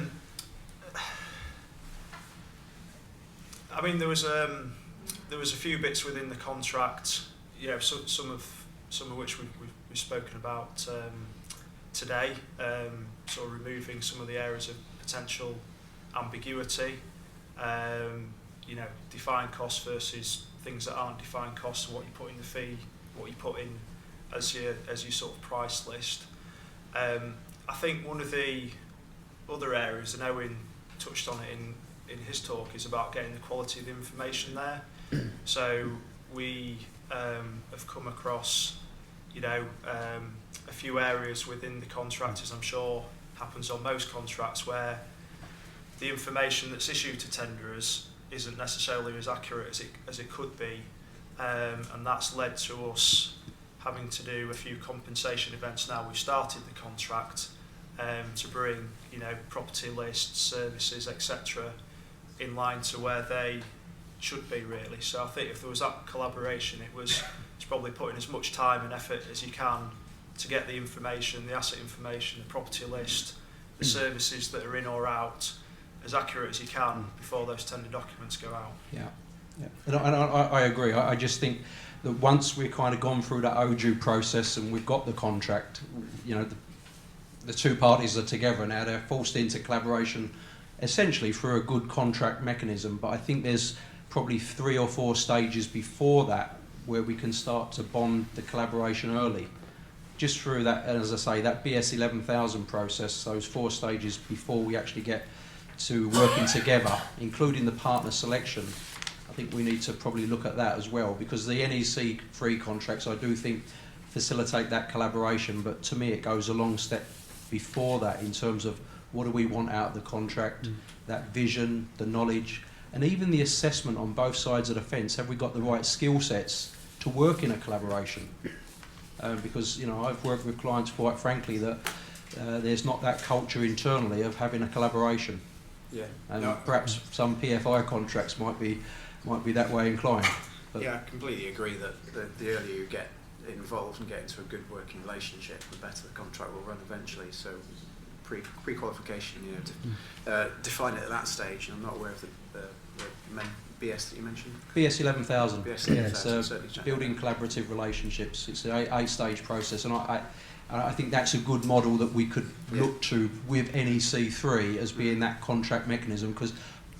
mean, there was a few bits within the contract, you know, some of which we've spoken about today, sort of removing some of the areas of potential ambiguity, you know, defined costs versus things that aren't defined costs, and what you put in the fee, what you put in as your sort of price list. I think one of the other areas, and Owen touched on it in his talk, is about getting the quality of the information there. So we have come across, you know, a few areas within the contract, as I'm sure happens on most contracts, where the information that's issued to tenderers isn't necessarily as accurate as it could be, and that's led to us having to do a few compensation events. Now we've started the contract to bring, you know, property lists, services, etc. in line to where they should be, really. So I think if there was that collaboration, it's probably putting as much time and effort as you can to get the information, the asset information, the property list, the services that are in or out, as accurate as you can before those tender documents go out. Yeah, yeah. And I agree. I just think that once we've kind of gone through that OJU process and we've got the contract, you know, the two parties are together now, they're forced into collaboration essentially through a good contract mechanism. But I think there's probably 3 or 4 stages before that where we can start to bond the collaboration early. Just through that, as I say, that BS 11,000 process, those 4 stages before we actually get to working together, including the partner selection. I think we need to probably look at that as well, because the NEC3 contracts, I do think, facilitate that collaboration, but to me it goes a long step before that in terms of what do we want out of the contract, that vision, the knowledge, and even the assessment on both sides of the fence. Have we got the right skill sets to work in a collaboration? Because, you know, I've worked with clients, quite frankly, that there's not that culture internally of having a collaboration. Yeah. And no, perhaps some PFI contracts might be that way inclined. But yeah, I completely agree that the earlier you get involved and get into a good working relationship, the better the contract will run eventually. So pre-qualification, you know, to define it at that stage. I'm not aware of the main BS that you mentioned. BS 11,000. BS 11,000, It's building collaborative relationships. It's an 8-stage process, and I think that's a good model that we could look to with NEC3 as being that contract mechanism, because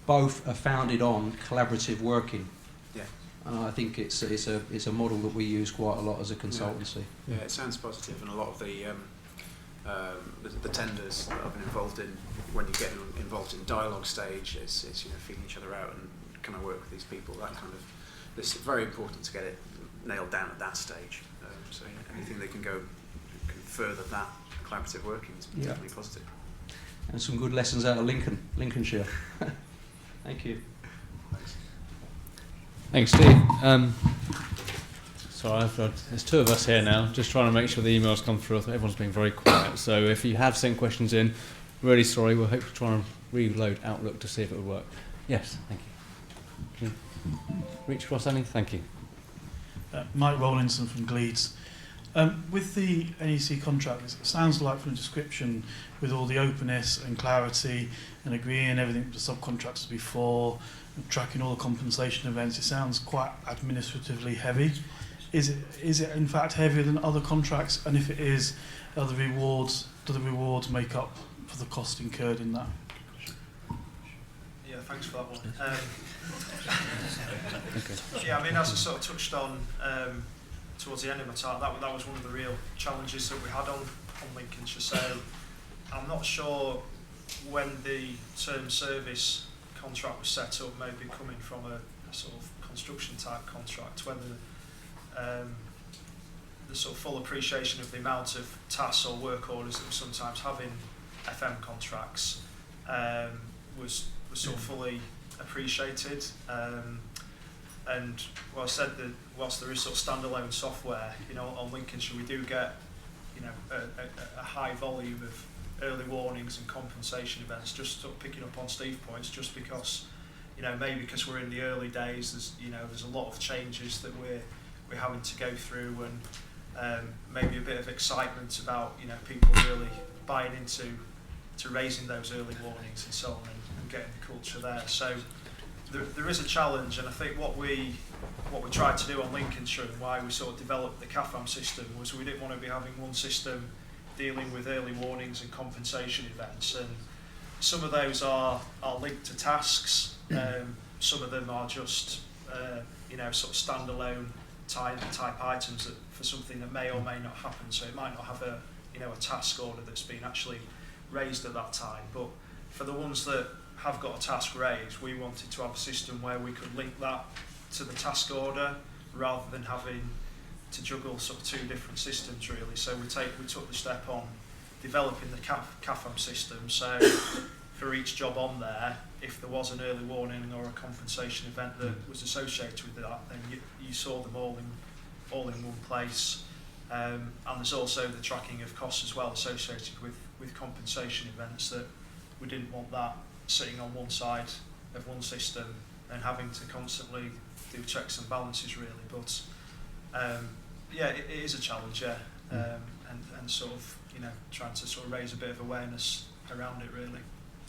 both are founded on collaborative working. Yeah. And I think it's a model that we use quite a lot as a consultancy. Yeah, it sounds positive, and a lot of the tenders that I've been involved in, when you get involved in dialogue stage, it's you know, feeling each other out and can I work with these people, that kind of. It's very important to get it nailed down at that stage. So anything that can further that collaborative working is definitely positive. And some good lessons out of Lincolnshire. Thank you. Thanks, Steve. So there's 2 of us here now, just trying to make sure the emails come through. I think everyone's being very quiet. So if you have sent questions in, really sorry. We'll hope to try and reload Outlook to see if it would work. Yes, thank you. Can you reach across, Annie? Thank you. Mike Rowlinson from Gleeds. With the NEC contract, it sounds like from the description, with all the openness and clarity and agreeing everything with the subcontractors before, and tracking all the compensation events, it sounds quite administratively heavy. is it in fact heavier than other contracts? And if it is, do the rewards make up for the cost incurred in that? Yeah, thanks for that one. Yeah, I mean, as I sort of touched on towards the end of my talk, that was one of the real challenges that we had on Lincolnshire. So I'm not sure when the term service contract was set up, maybe coming from a sort of construction type contract, whether the sort of full appreciation of the amount of tasks or work orders that we sometimes have in FM contracts was sort of fully appreciated. And well, I said that whilst there is sort of standalone software, you know, on Lincolnshire we do get, you know, a high volume of early warnings and compensation events. Just sort of picking up on Steve's points, just because, you know, maybe because we're in the early days, there's a lot of changes that we're having to go through, and maybe a bit of excitement about, you know, people really buying into raising those early warnings and so on, and getting the culture there. So there is a challenge, and I think what we tried to do on Lincolnshire and why we sort of developed the CAFAM system was we didn't want to be having one system dealing with early warnings and compensation events, and some of those are linked to tasks, some of them are just you know, sort of standalone type items that for something that may or may not happen. So it might not have a, you know, a task order that's been actually raised at that time, but for the ones that have got a task raised, we wanted to have a system where we could link that to the task order rather than having to juggle sort of two different systems really. So we took the step on developing the CAFAM system, so for each job on there, if there was an early warning or a compensation event that was associated with that, then you saw them all in one place. And there's also the tracking of costs as well associated with compensation events, that we didn't want that sitting on one side of one system and having to constantly do checks and balances really. But yeah, it is a challenge, yeah, and sort of, you know, trying to sort of raise a bit of awareness around it really.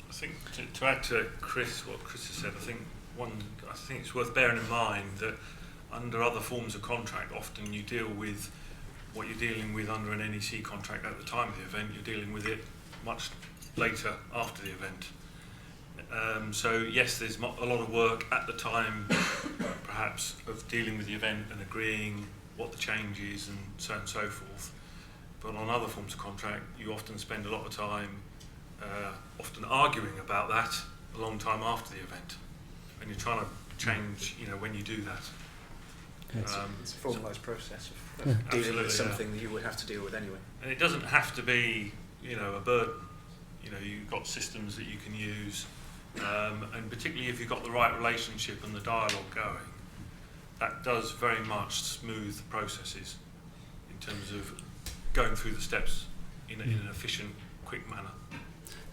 I think to add to what Chris has said, I think it's worth bearing in mind that under other forms of contract, often you deal with what you're dealing with under an NEC contract at the time of the event. You're dealing with it much later after the event. So yes, there's a lot of work at the time, perhaps, of dealing with the event and agreeing what the change is and so on and so forth. But on other forms of contract, you often spend a lot of time often arguing about that a long time after the event, and you're trying to change, you know, when you do that. It's a formalised process of dealing with something that you would have to deal with anyway. And it doesn't have to be, you know, a burden. You know, you've got systems that you can use, and particularly if you've got the right relationship and the dialogue going, that does very much smooth the processes in terms of going through the steps in an efficient, quick manner.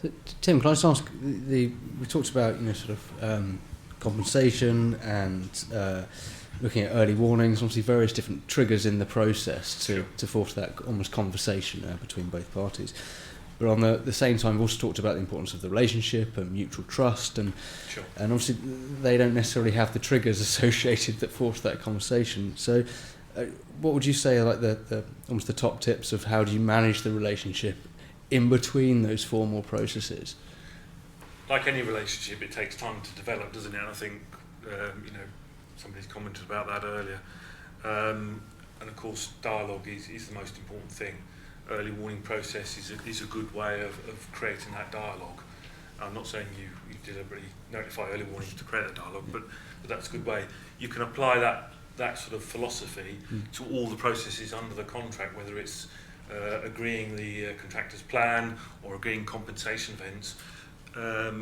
So, Tim, can I just ask, we talked about, you know, sort of compensation and looking at early warnings, obviously various different triggers in the process to force that almost conversation between both parties. But on the same time, we've also talked about the importance of the relationship and mutual trust, and and obviously they don't necessarily have the triggers associated that force that conversation. So what would you say are like the almost the top tips of how do you manage the relationship in between those formal processes? Like any relationship, it takes time to develop, doesn't it? And I think, you know, somebody's commented about that earlier. And of course, dialogue is the most important thing. Early warning process is a good way of creating that dialogue. I'm not saying you deliberately notify early warnings to create a dialogue, but that's a good way. You can apply that sort of philosophy to all the processes under the contract, whether it's agreeing the contractor's plan or agreeing compensation events.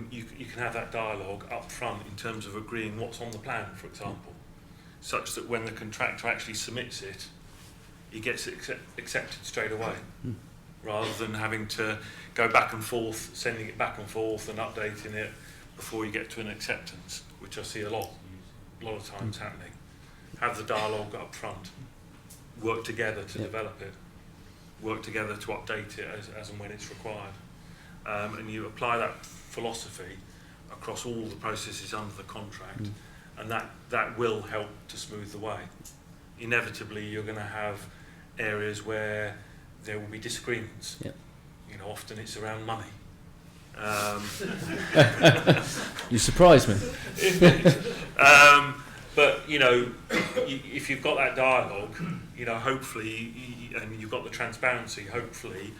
You can have that dialogue up front in terms of agreeing what's on the plan, for example, such that when the contractor actually submits it, he gets it accepted straight away, rather than having to go back and forth, sending it back and forth and updating it before you get to an acceptance, which I see a lot of times happening. Have the dialogue up front, work together to develop it, work together to update it as and when it's required. And you apply that philosophy across all the processes under the contract, and that will help to smooth the way. inevitably you're going to have areas where there will be disagreements. Yep. You know, often it's around money. You surprised me. But you know, if you've got that dialogue, you know, hopefully, and you've got the transparency, hopefully,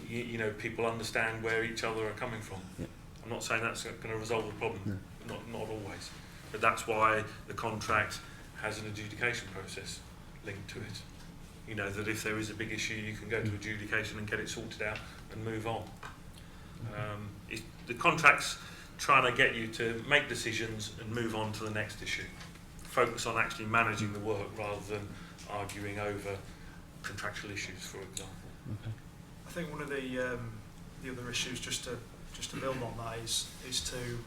you know, people understand where each other are coming from. Yep. I'm not saying that's going to resolve the problem, not always, but that's why the contract has an adjudication process linked to it. You know, that if there is a big issue, you can go to adjudication and get it sorted out and move on. The contract's trying to get you to make decisions and move on to the next issue. Focus on actually managing the work rather than arguing over contractual issues, for example. Okay. I think one of the other issues, just to build on that, is to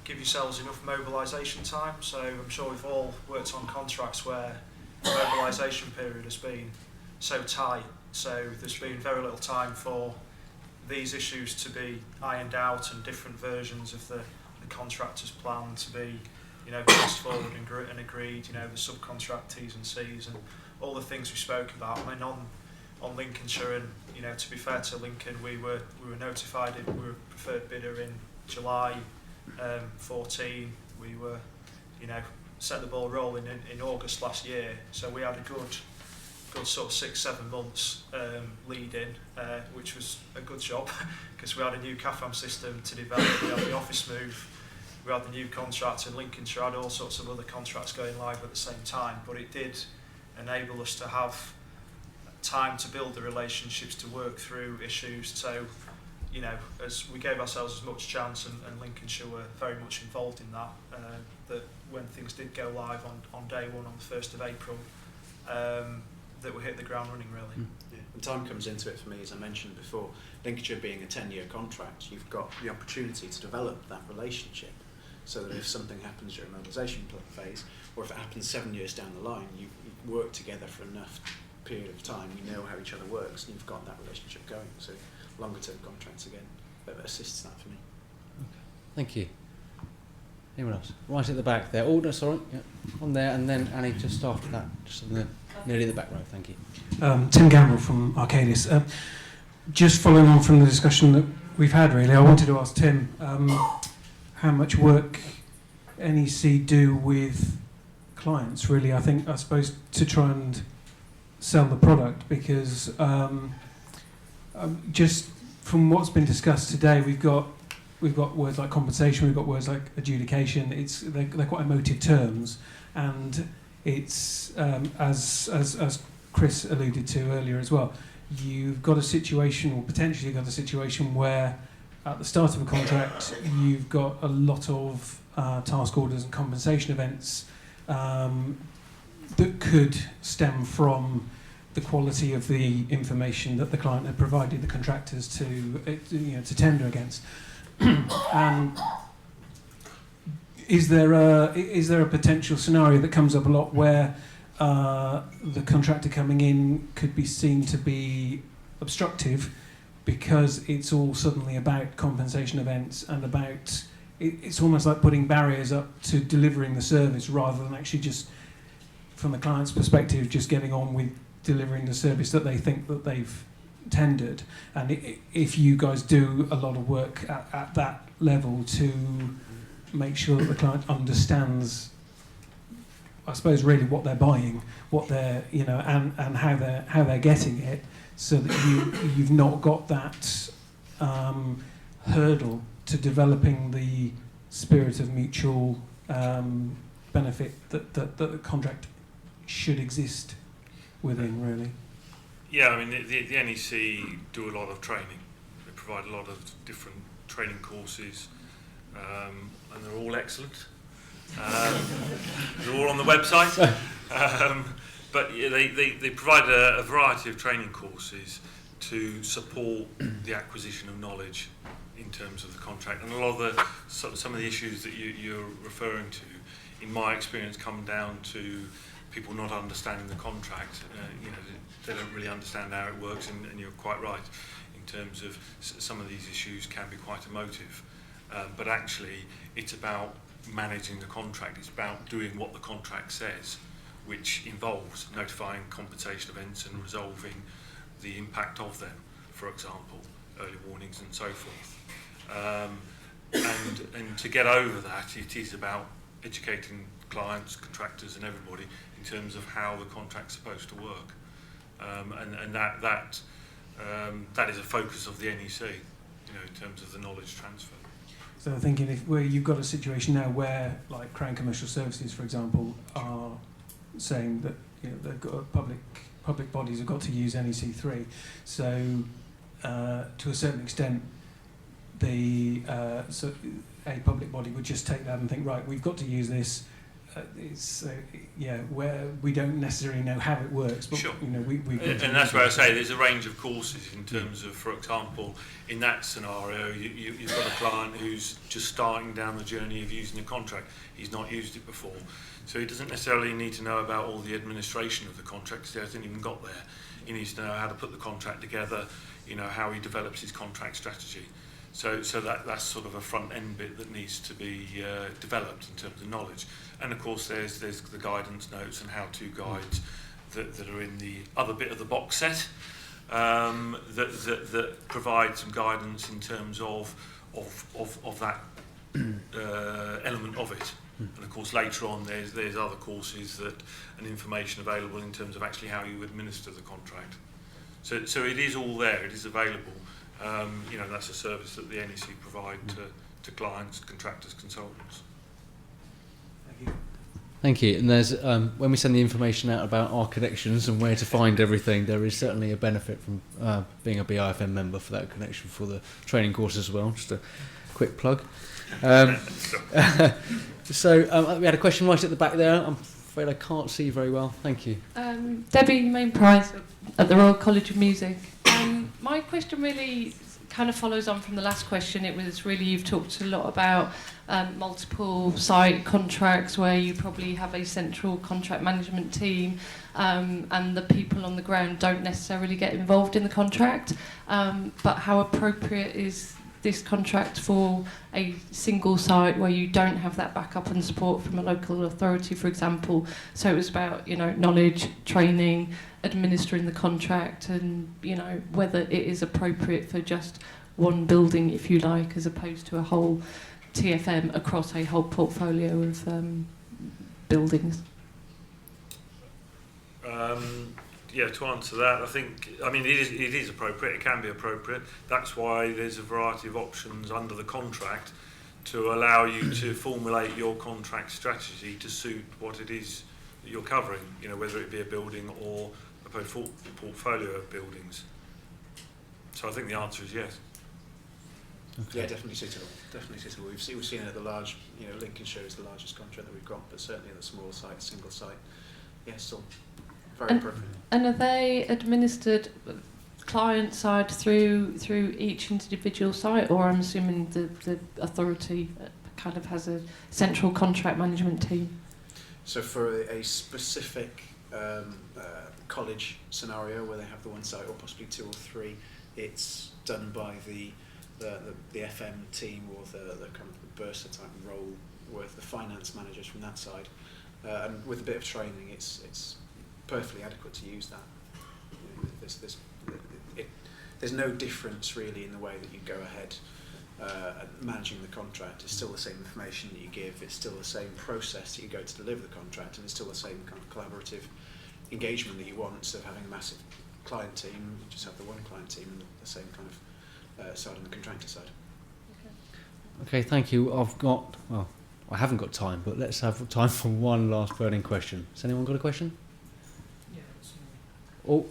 give yourselves enough mobilisation time. So I'm sure we've all worked on contracts where the mobilisation period has been so tight, so there's been very little time for these issues to be ironed out and different versions of the contractor's plan to be, you know, passed forward and agreed, you know, the subcontract T's and C's and all the things we spoke about. I mean, on Lincolnshire, and you know, to be fair to Lincoln, we were notified we were preferred bidder in July 14. We were, you know, set the ball rolling in August last year, so we had a good sort of 6-7 months lead in, which was a good job because we had a new CAFAM system to develop, we had the office move, we had the new contract in Lincolnshire, had all sorts of other contracts going live at the same time, but it did enable us to have time to build the relationships, to work through issues. So, you know, as we gave ourselves as much chance, and Lincolnshire were very much involved in that, that when things did go live on day one, on the 1st of April, that we hit the ground running, really. Yeah. And time comes into it for me, as I mentioned before. Lincolnshire being a 10-year contract, you've got the opportunity to develop that relationship so that if something happens during mobilisation phase, or if it happens 7 years down the line, you've worked together for enough period of time, you know how each other works, and you've got that relationship going. So longer term contracts, again, that assists that for me. Thank you. Anyone else? Right at the back there. Oh, no, sorry. Yeah. On there, and then Annie just after that. Just on the, nearly the back row. Thank you. Tim Gamble from Arcadis. Just following on from the discussion that we've had, really, I wanted to ask Tim how much work NEC do with clients, really, I suppose, to try and sell the product, because just from what's been discussed today, we've got words like compensation, we've got words like adjudication. They're quite emotive terms, and it's as Chris alluded to earlier as well. You've got a situation, or potentially got a situation, where at the start of a contract you've got a lot of task orders and compensation events that could stem from the quality of the information that the client had provided the contractors to tender against. And is there a potential scenario that comes up a lot where the contractor coming in could be seen to be obstructive because it's all suddenly about compensation events and about it's almost like putting barriers up to delivering the service rather than actually just, from the client's perspective, just getting on with delivering the service that they think that they've tendered? And if you guys do a lot of work at that level to make sure that the client understands, I suppose, really what they're buying, what they're, you know, and how they're getting it, so that you've not got that hurdle to developing the spirit of mutual benefit that the contract should exist within, really. Yeah, I mean, the NEC do a lot of training. They provide a lot of different training courses, and they're all excellent. They're all on the website. But yeah, they provide a variety of training courses to support the acquisition of knowledge in terms of the contract. And a lot of some of the issues that you're referring to, in my experience, come down to people not understanding the contract. They don't really understand how it works, and you're quite right in terms of some of these issues can be quite emotive. But actually, it's about managing the contract. It's about doing what the contract says which involves notifying compensation events and resolving the impact of them, for example, early warnings and so forth. And to get over that, it is about educating clients, contractors and everybody in terms of how the contract's supposed to work. And that is a focus of the NEC, in terms of the knowledge transfer. So I'm thinking where you've got a situation now where, like Crown Commercial Services, for example, are saying that they've got public bodies have got to use NEC3. So to a certain extent, so a public body would just take that and think, right, we've got to use this. Where we don't necessarily know how it works, but sure. And that's where I say there's a range of courses in terms of, for example, in that scenario, you've got a client who's just starting down the journey of using the contract. He's not used it before, so he doesn't necessarily need to know about all the administration of the contract because he hasn't even got there. He needs to know how to put the contract together, how he develops his contract strategy. So that's sort of a front end bit that needs to be developed in terms of knowledge. And of course there's the guidance notes and how-to guides that are in the other bit of the box set that provide some guidance in terms of that element of it. And of course later on there's other courses and information available in terms of actually how you administer the contract. So it is all there, it is available. That's a service that the NEC provide to clients, contractors, consultants. Thank you. Thank you. And there's when we send the information out about our connections and where to find everything, there is certainly a benefit from being a BIFM member for that connection for the training course as well. Just a quick plug. So we had a question right at the back there. I'm afraid I can't see very well. Thank you. Debbie, main prize at the Royal College of Music. My question really kind of follows on from the last question. It was really, you've talked a lot about multiple site contracts where you probably have a central contract management team and the people on the ground don't necessarily get involved in the contract. But how appropriate is this contract for a single site where you don't have that backup and support from a local authority, for example? So it was about, knowledge, training, administering the contract, and, whether it is appropriate for just one building, if you like, as opposed to a whole TFM across a whole portfolio of buildings. To answer that, it is appropriate, it can be appropriate. That's why there's a variety of options under the contract to allow you to formulate your contract strategy to suit what it is that you're covering, whether it be a building or a portfolio of buildings. So I think the answer is yes. Okay. Yeah, definitely suitable. Definitely suitable. We've seen it at the large, Lincolnshire is the largest contract that we've got, but certainly at the smaller site, single site, still very appropriate. And are they administered client side through each individual site, or I'm assuming the authority kind of has a central contract management team? So for a specific college scenario where they have the one site or possibly two or three, it's done by the FM team or the kind of the bursar type role with the finance managers from that side, and with a bit of training, it's perfectly adequate to use that. There's no difference really in the way that you go ahead managing the contract. It's still the same information that you give, it's still the same process that you go to deliver the contract, and it's still the same kind of collaborative engagement that you want. Instead of having a massive client team, you just have the one client team and the same kind of side on the contractor side. Okay, thank you. I haven't got time, but let's have time for one last burning question. Has anyone got a question? Oh,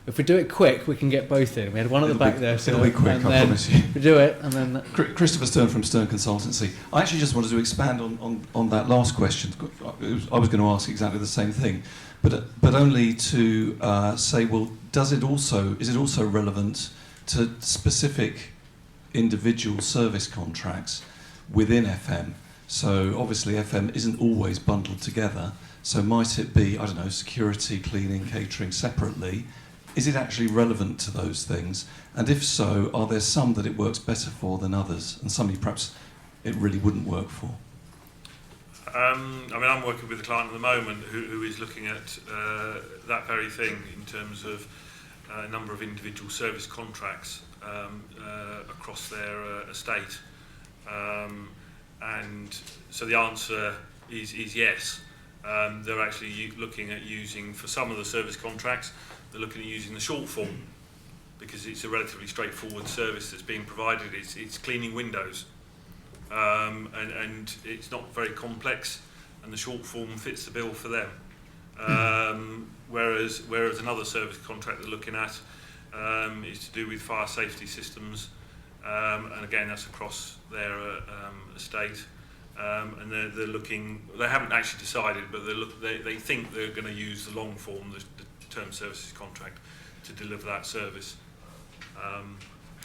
if we do it quick, we can get both in. We had one at the back there. It'll be quick, I promise you. We do it, and then... Christopher Stern from Stern Consultancy. I actually just wanted to expand on that last question. I was going to ask exactly the same thing, but only to say, well, is it also relevant to specific individual service contracts within FM? So obviously FM isn't always bundled together. So might it be, I don't know, security, cleaning, catering separately? Is it actually relevant to those things? And if so, are there some that it works better for than others, and some perhaps it really wouldn't work for? I mean, I'm working with a client at the moment who is looking at that very thing in terms of a number of individual service contracts across their estate. And so the answer is yes. They're actually looking at using, for some of the service contracts, they're looking at using the short form because it's a relatively straightforward service that's being provided. It's cleaning windows. And it's not very complex, and the short form fits the bill for them. Whereas another service contract they're looking at is to do with fire safety systems, and again that's across their estate. And they're looking. They haven't actually decided, but they think they're going to use the long form, the term services contract, to deliver that service.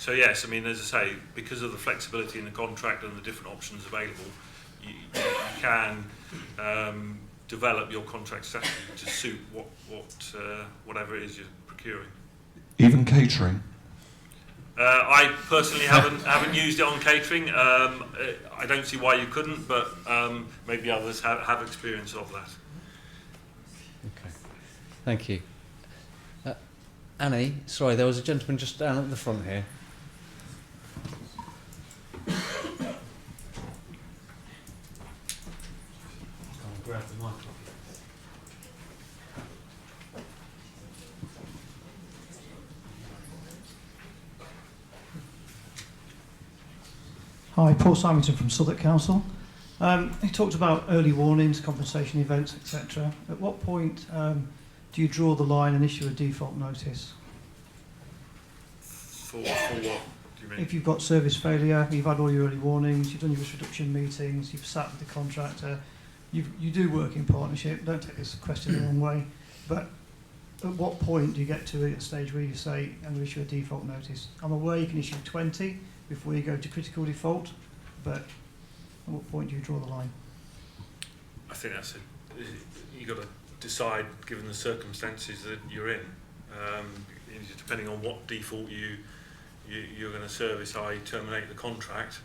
So yes, I mean, as I say, because of the flexibility in the contract and the different options available, you can develop your contract strategy to suit whatever it is you're procuring. Even catering? I personally haven't used it on catering. I don't see why you couldn't, but maybe others have experience of that. Okay, thank you. Annie, sorry, there was a gentleman just down at the front here. Grab the microphone. Hi, Paul Simonton from Southwark Council. He talked about early warnings, compensation events, etc. At what point do you draw the line and issue a default notice? For what do you mean? If you've got service failure, you've had all your early warnings, you've done your risk reduction meetings, you've sat with the contractor, you do work in partnership. Don't take this question the wrong way, but at what point do you get to a stage where you say, I'm going to issue a default notice? I'm aware you can issue 20 before you go to critical default, but at what point do you draw the line? I think that's it. You've got to decide, given the circumstances that you're in, depending on what default you're going to service, i.e. terminate the contract.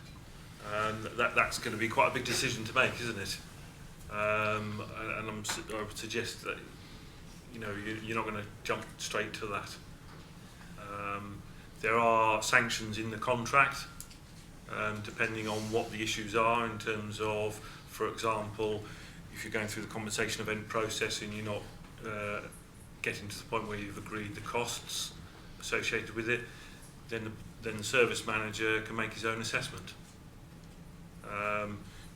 That's going to be quite a big decision to make, isn't it? I would suggest that you're not going to jump straight to that. There are sanctions in the contract, depending on what the issues are in terms of, for example, if you're going through the compensation event process and you're not getting to the point where you've agreed the costs associated with it, then the service manager can make his own assessment.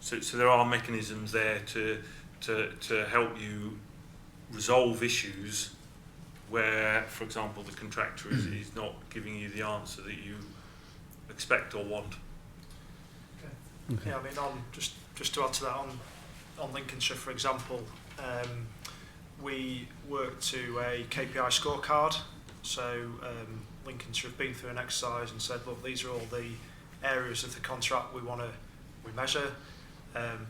So there are mechanisms there to help you resolve issues where, for example, the contractor is not giving you the answer that you expect or want. Okay. Yeah, I mean, just to add to that, on Lincolnshire, for example, we work to a KPI scorecard. So Lincolnshire have been through an exercise and said, look, these are all the areas of the contract we measure.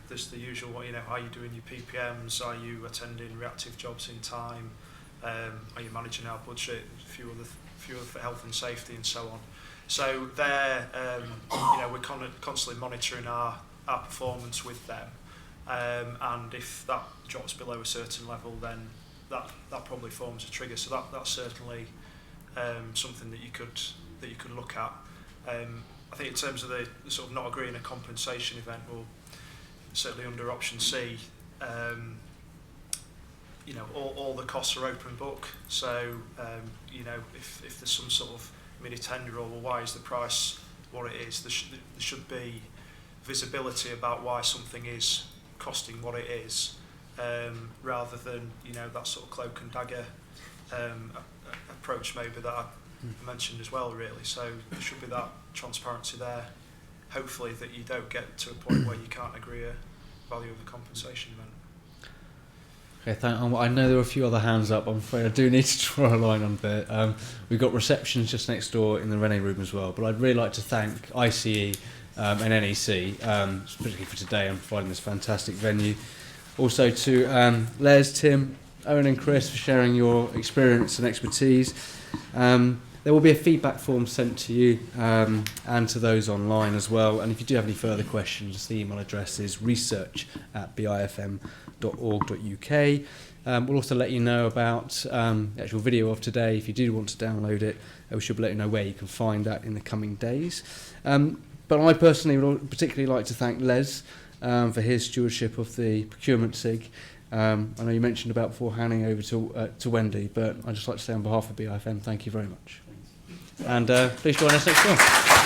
There's the usual, are you doing your PPMs? Are you attending reactive jobs in time? Are you managing our budget? A few other for health and safety and so on. So there, we're constantly monitoring our performance with them, and if that drops below a certain level, then that probably forms a trigger. So that's certainly something that you could look at. I think in terms of the sort of not agreeing a compensation event, well, certainly under option C, all the costs are open book. So if there's some sort of mini tender or why is the price what it is, there should be visibility about why something is costing what it is, rather than that sort of cloak and dagger approach maybe that I mentioned as well, really. So there should be that transparency there, hopefully, that you don't get to a point where you can't agree a value of the compensation event. Okay, I know there are a few other hands up. I'm afraid I do need to draw a line on there. We've got receptions just next door in the Rene room as well, but I'd really like to thank ICE and NEC, particularly for today and providing this fantastic venue. Also to Les, Tim, Owen and Chris for sharing your experience and expertise. There will be a feedback form sent to you and to those online as well. And if you do have any further questions, the email address is research@bifm.org.uk. We'll also let you know about the actual video of today. If you do want to download it, we should let you know where you can find that in the coming days. But I personally would particularly like to thank Les for his stewardship of the Procurement SIG. I know you mentioned about before handing over to Wendy, but I'd just like to say on behalf of BIFM, thank you very much. And please join us next time.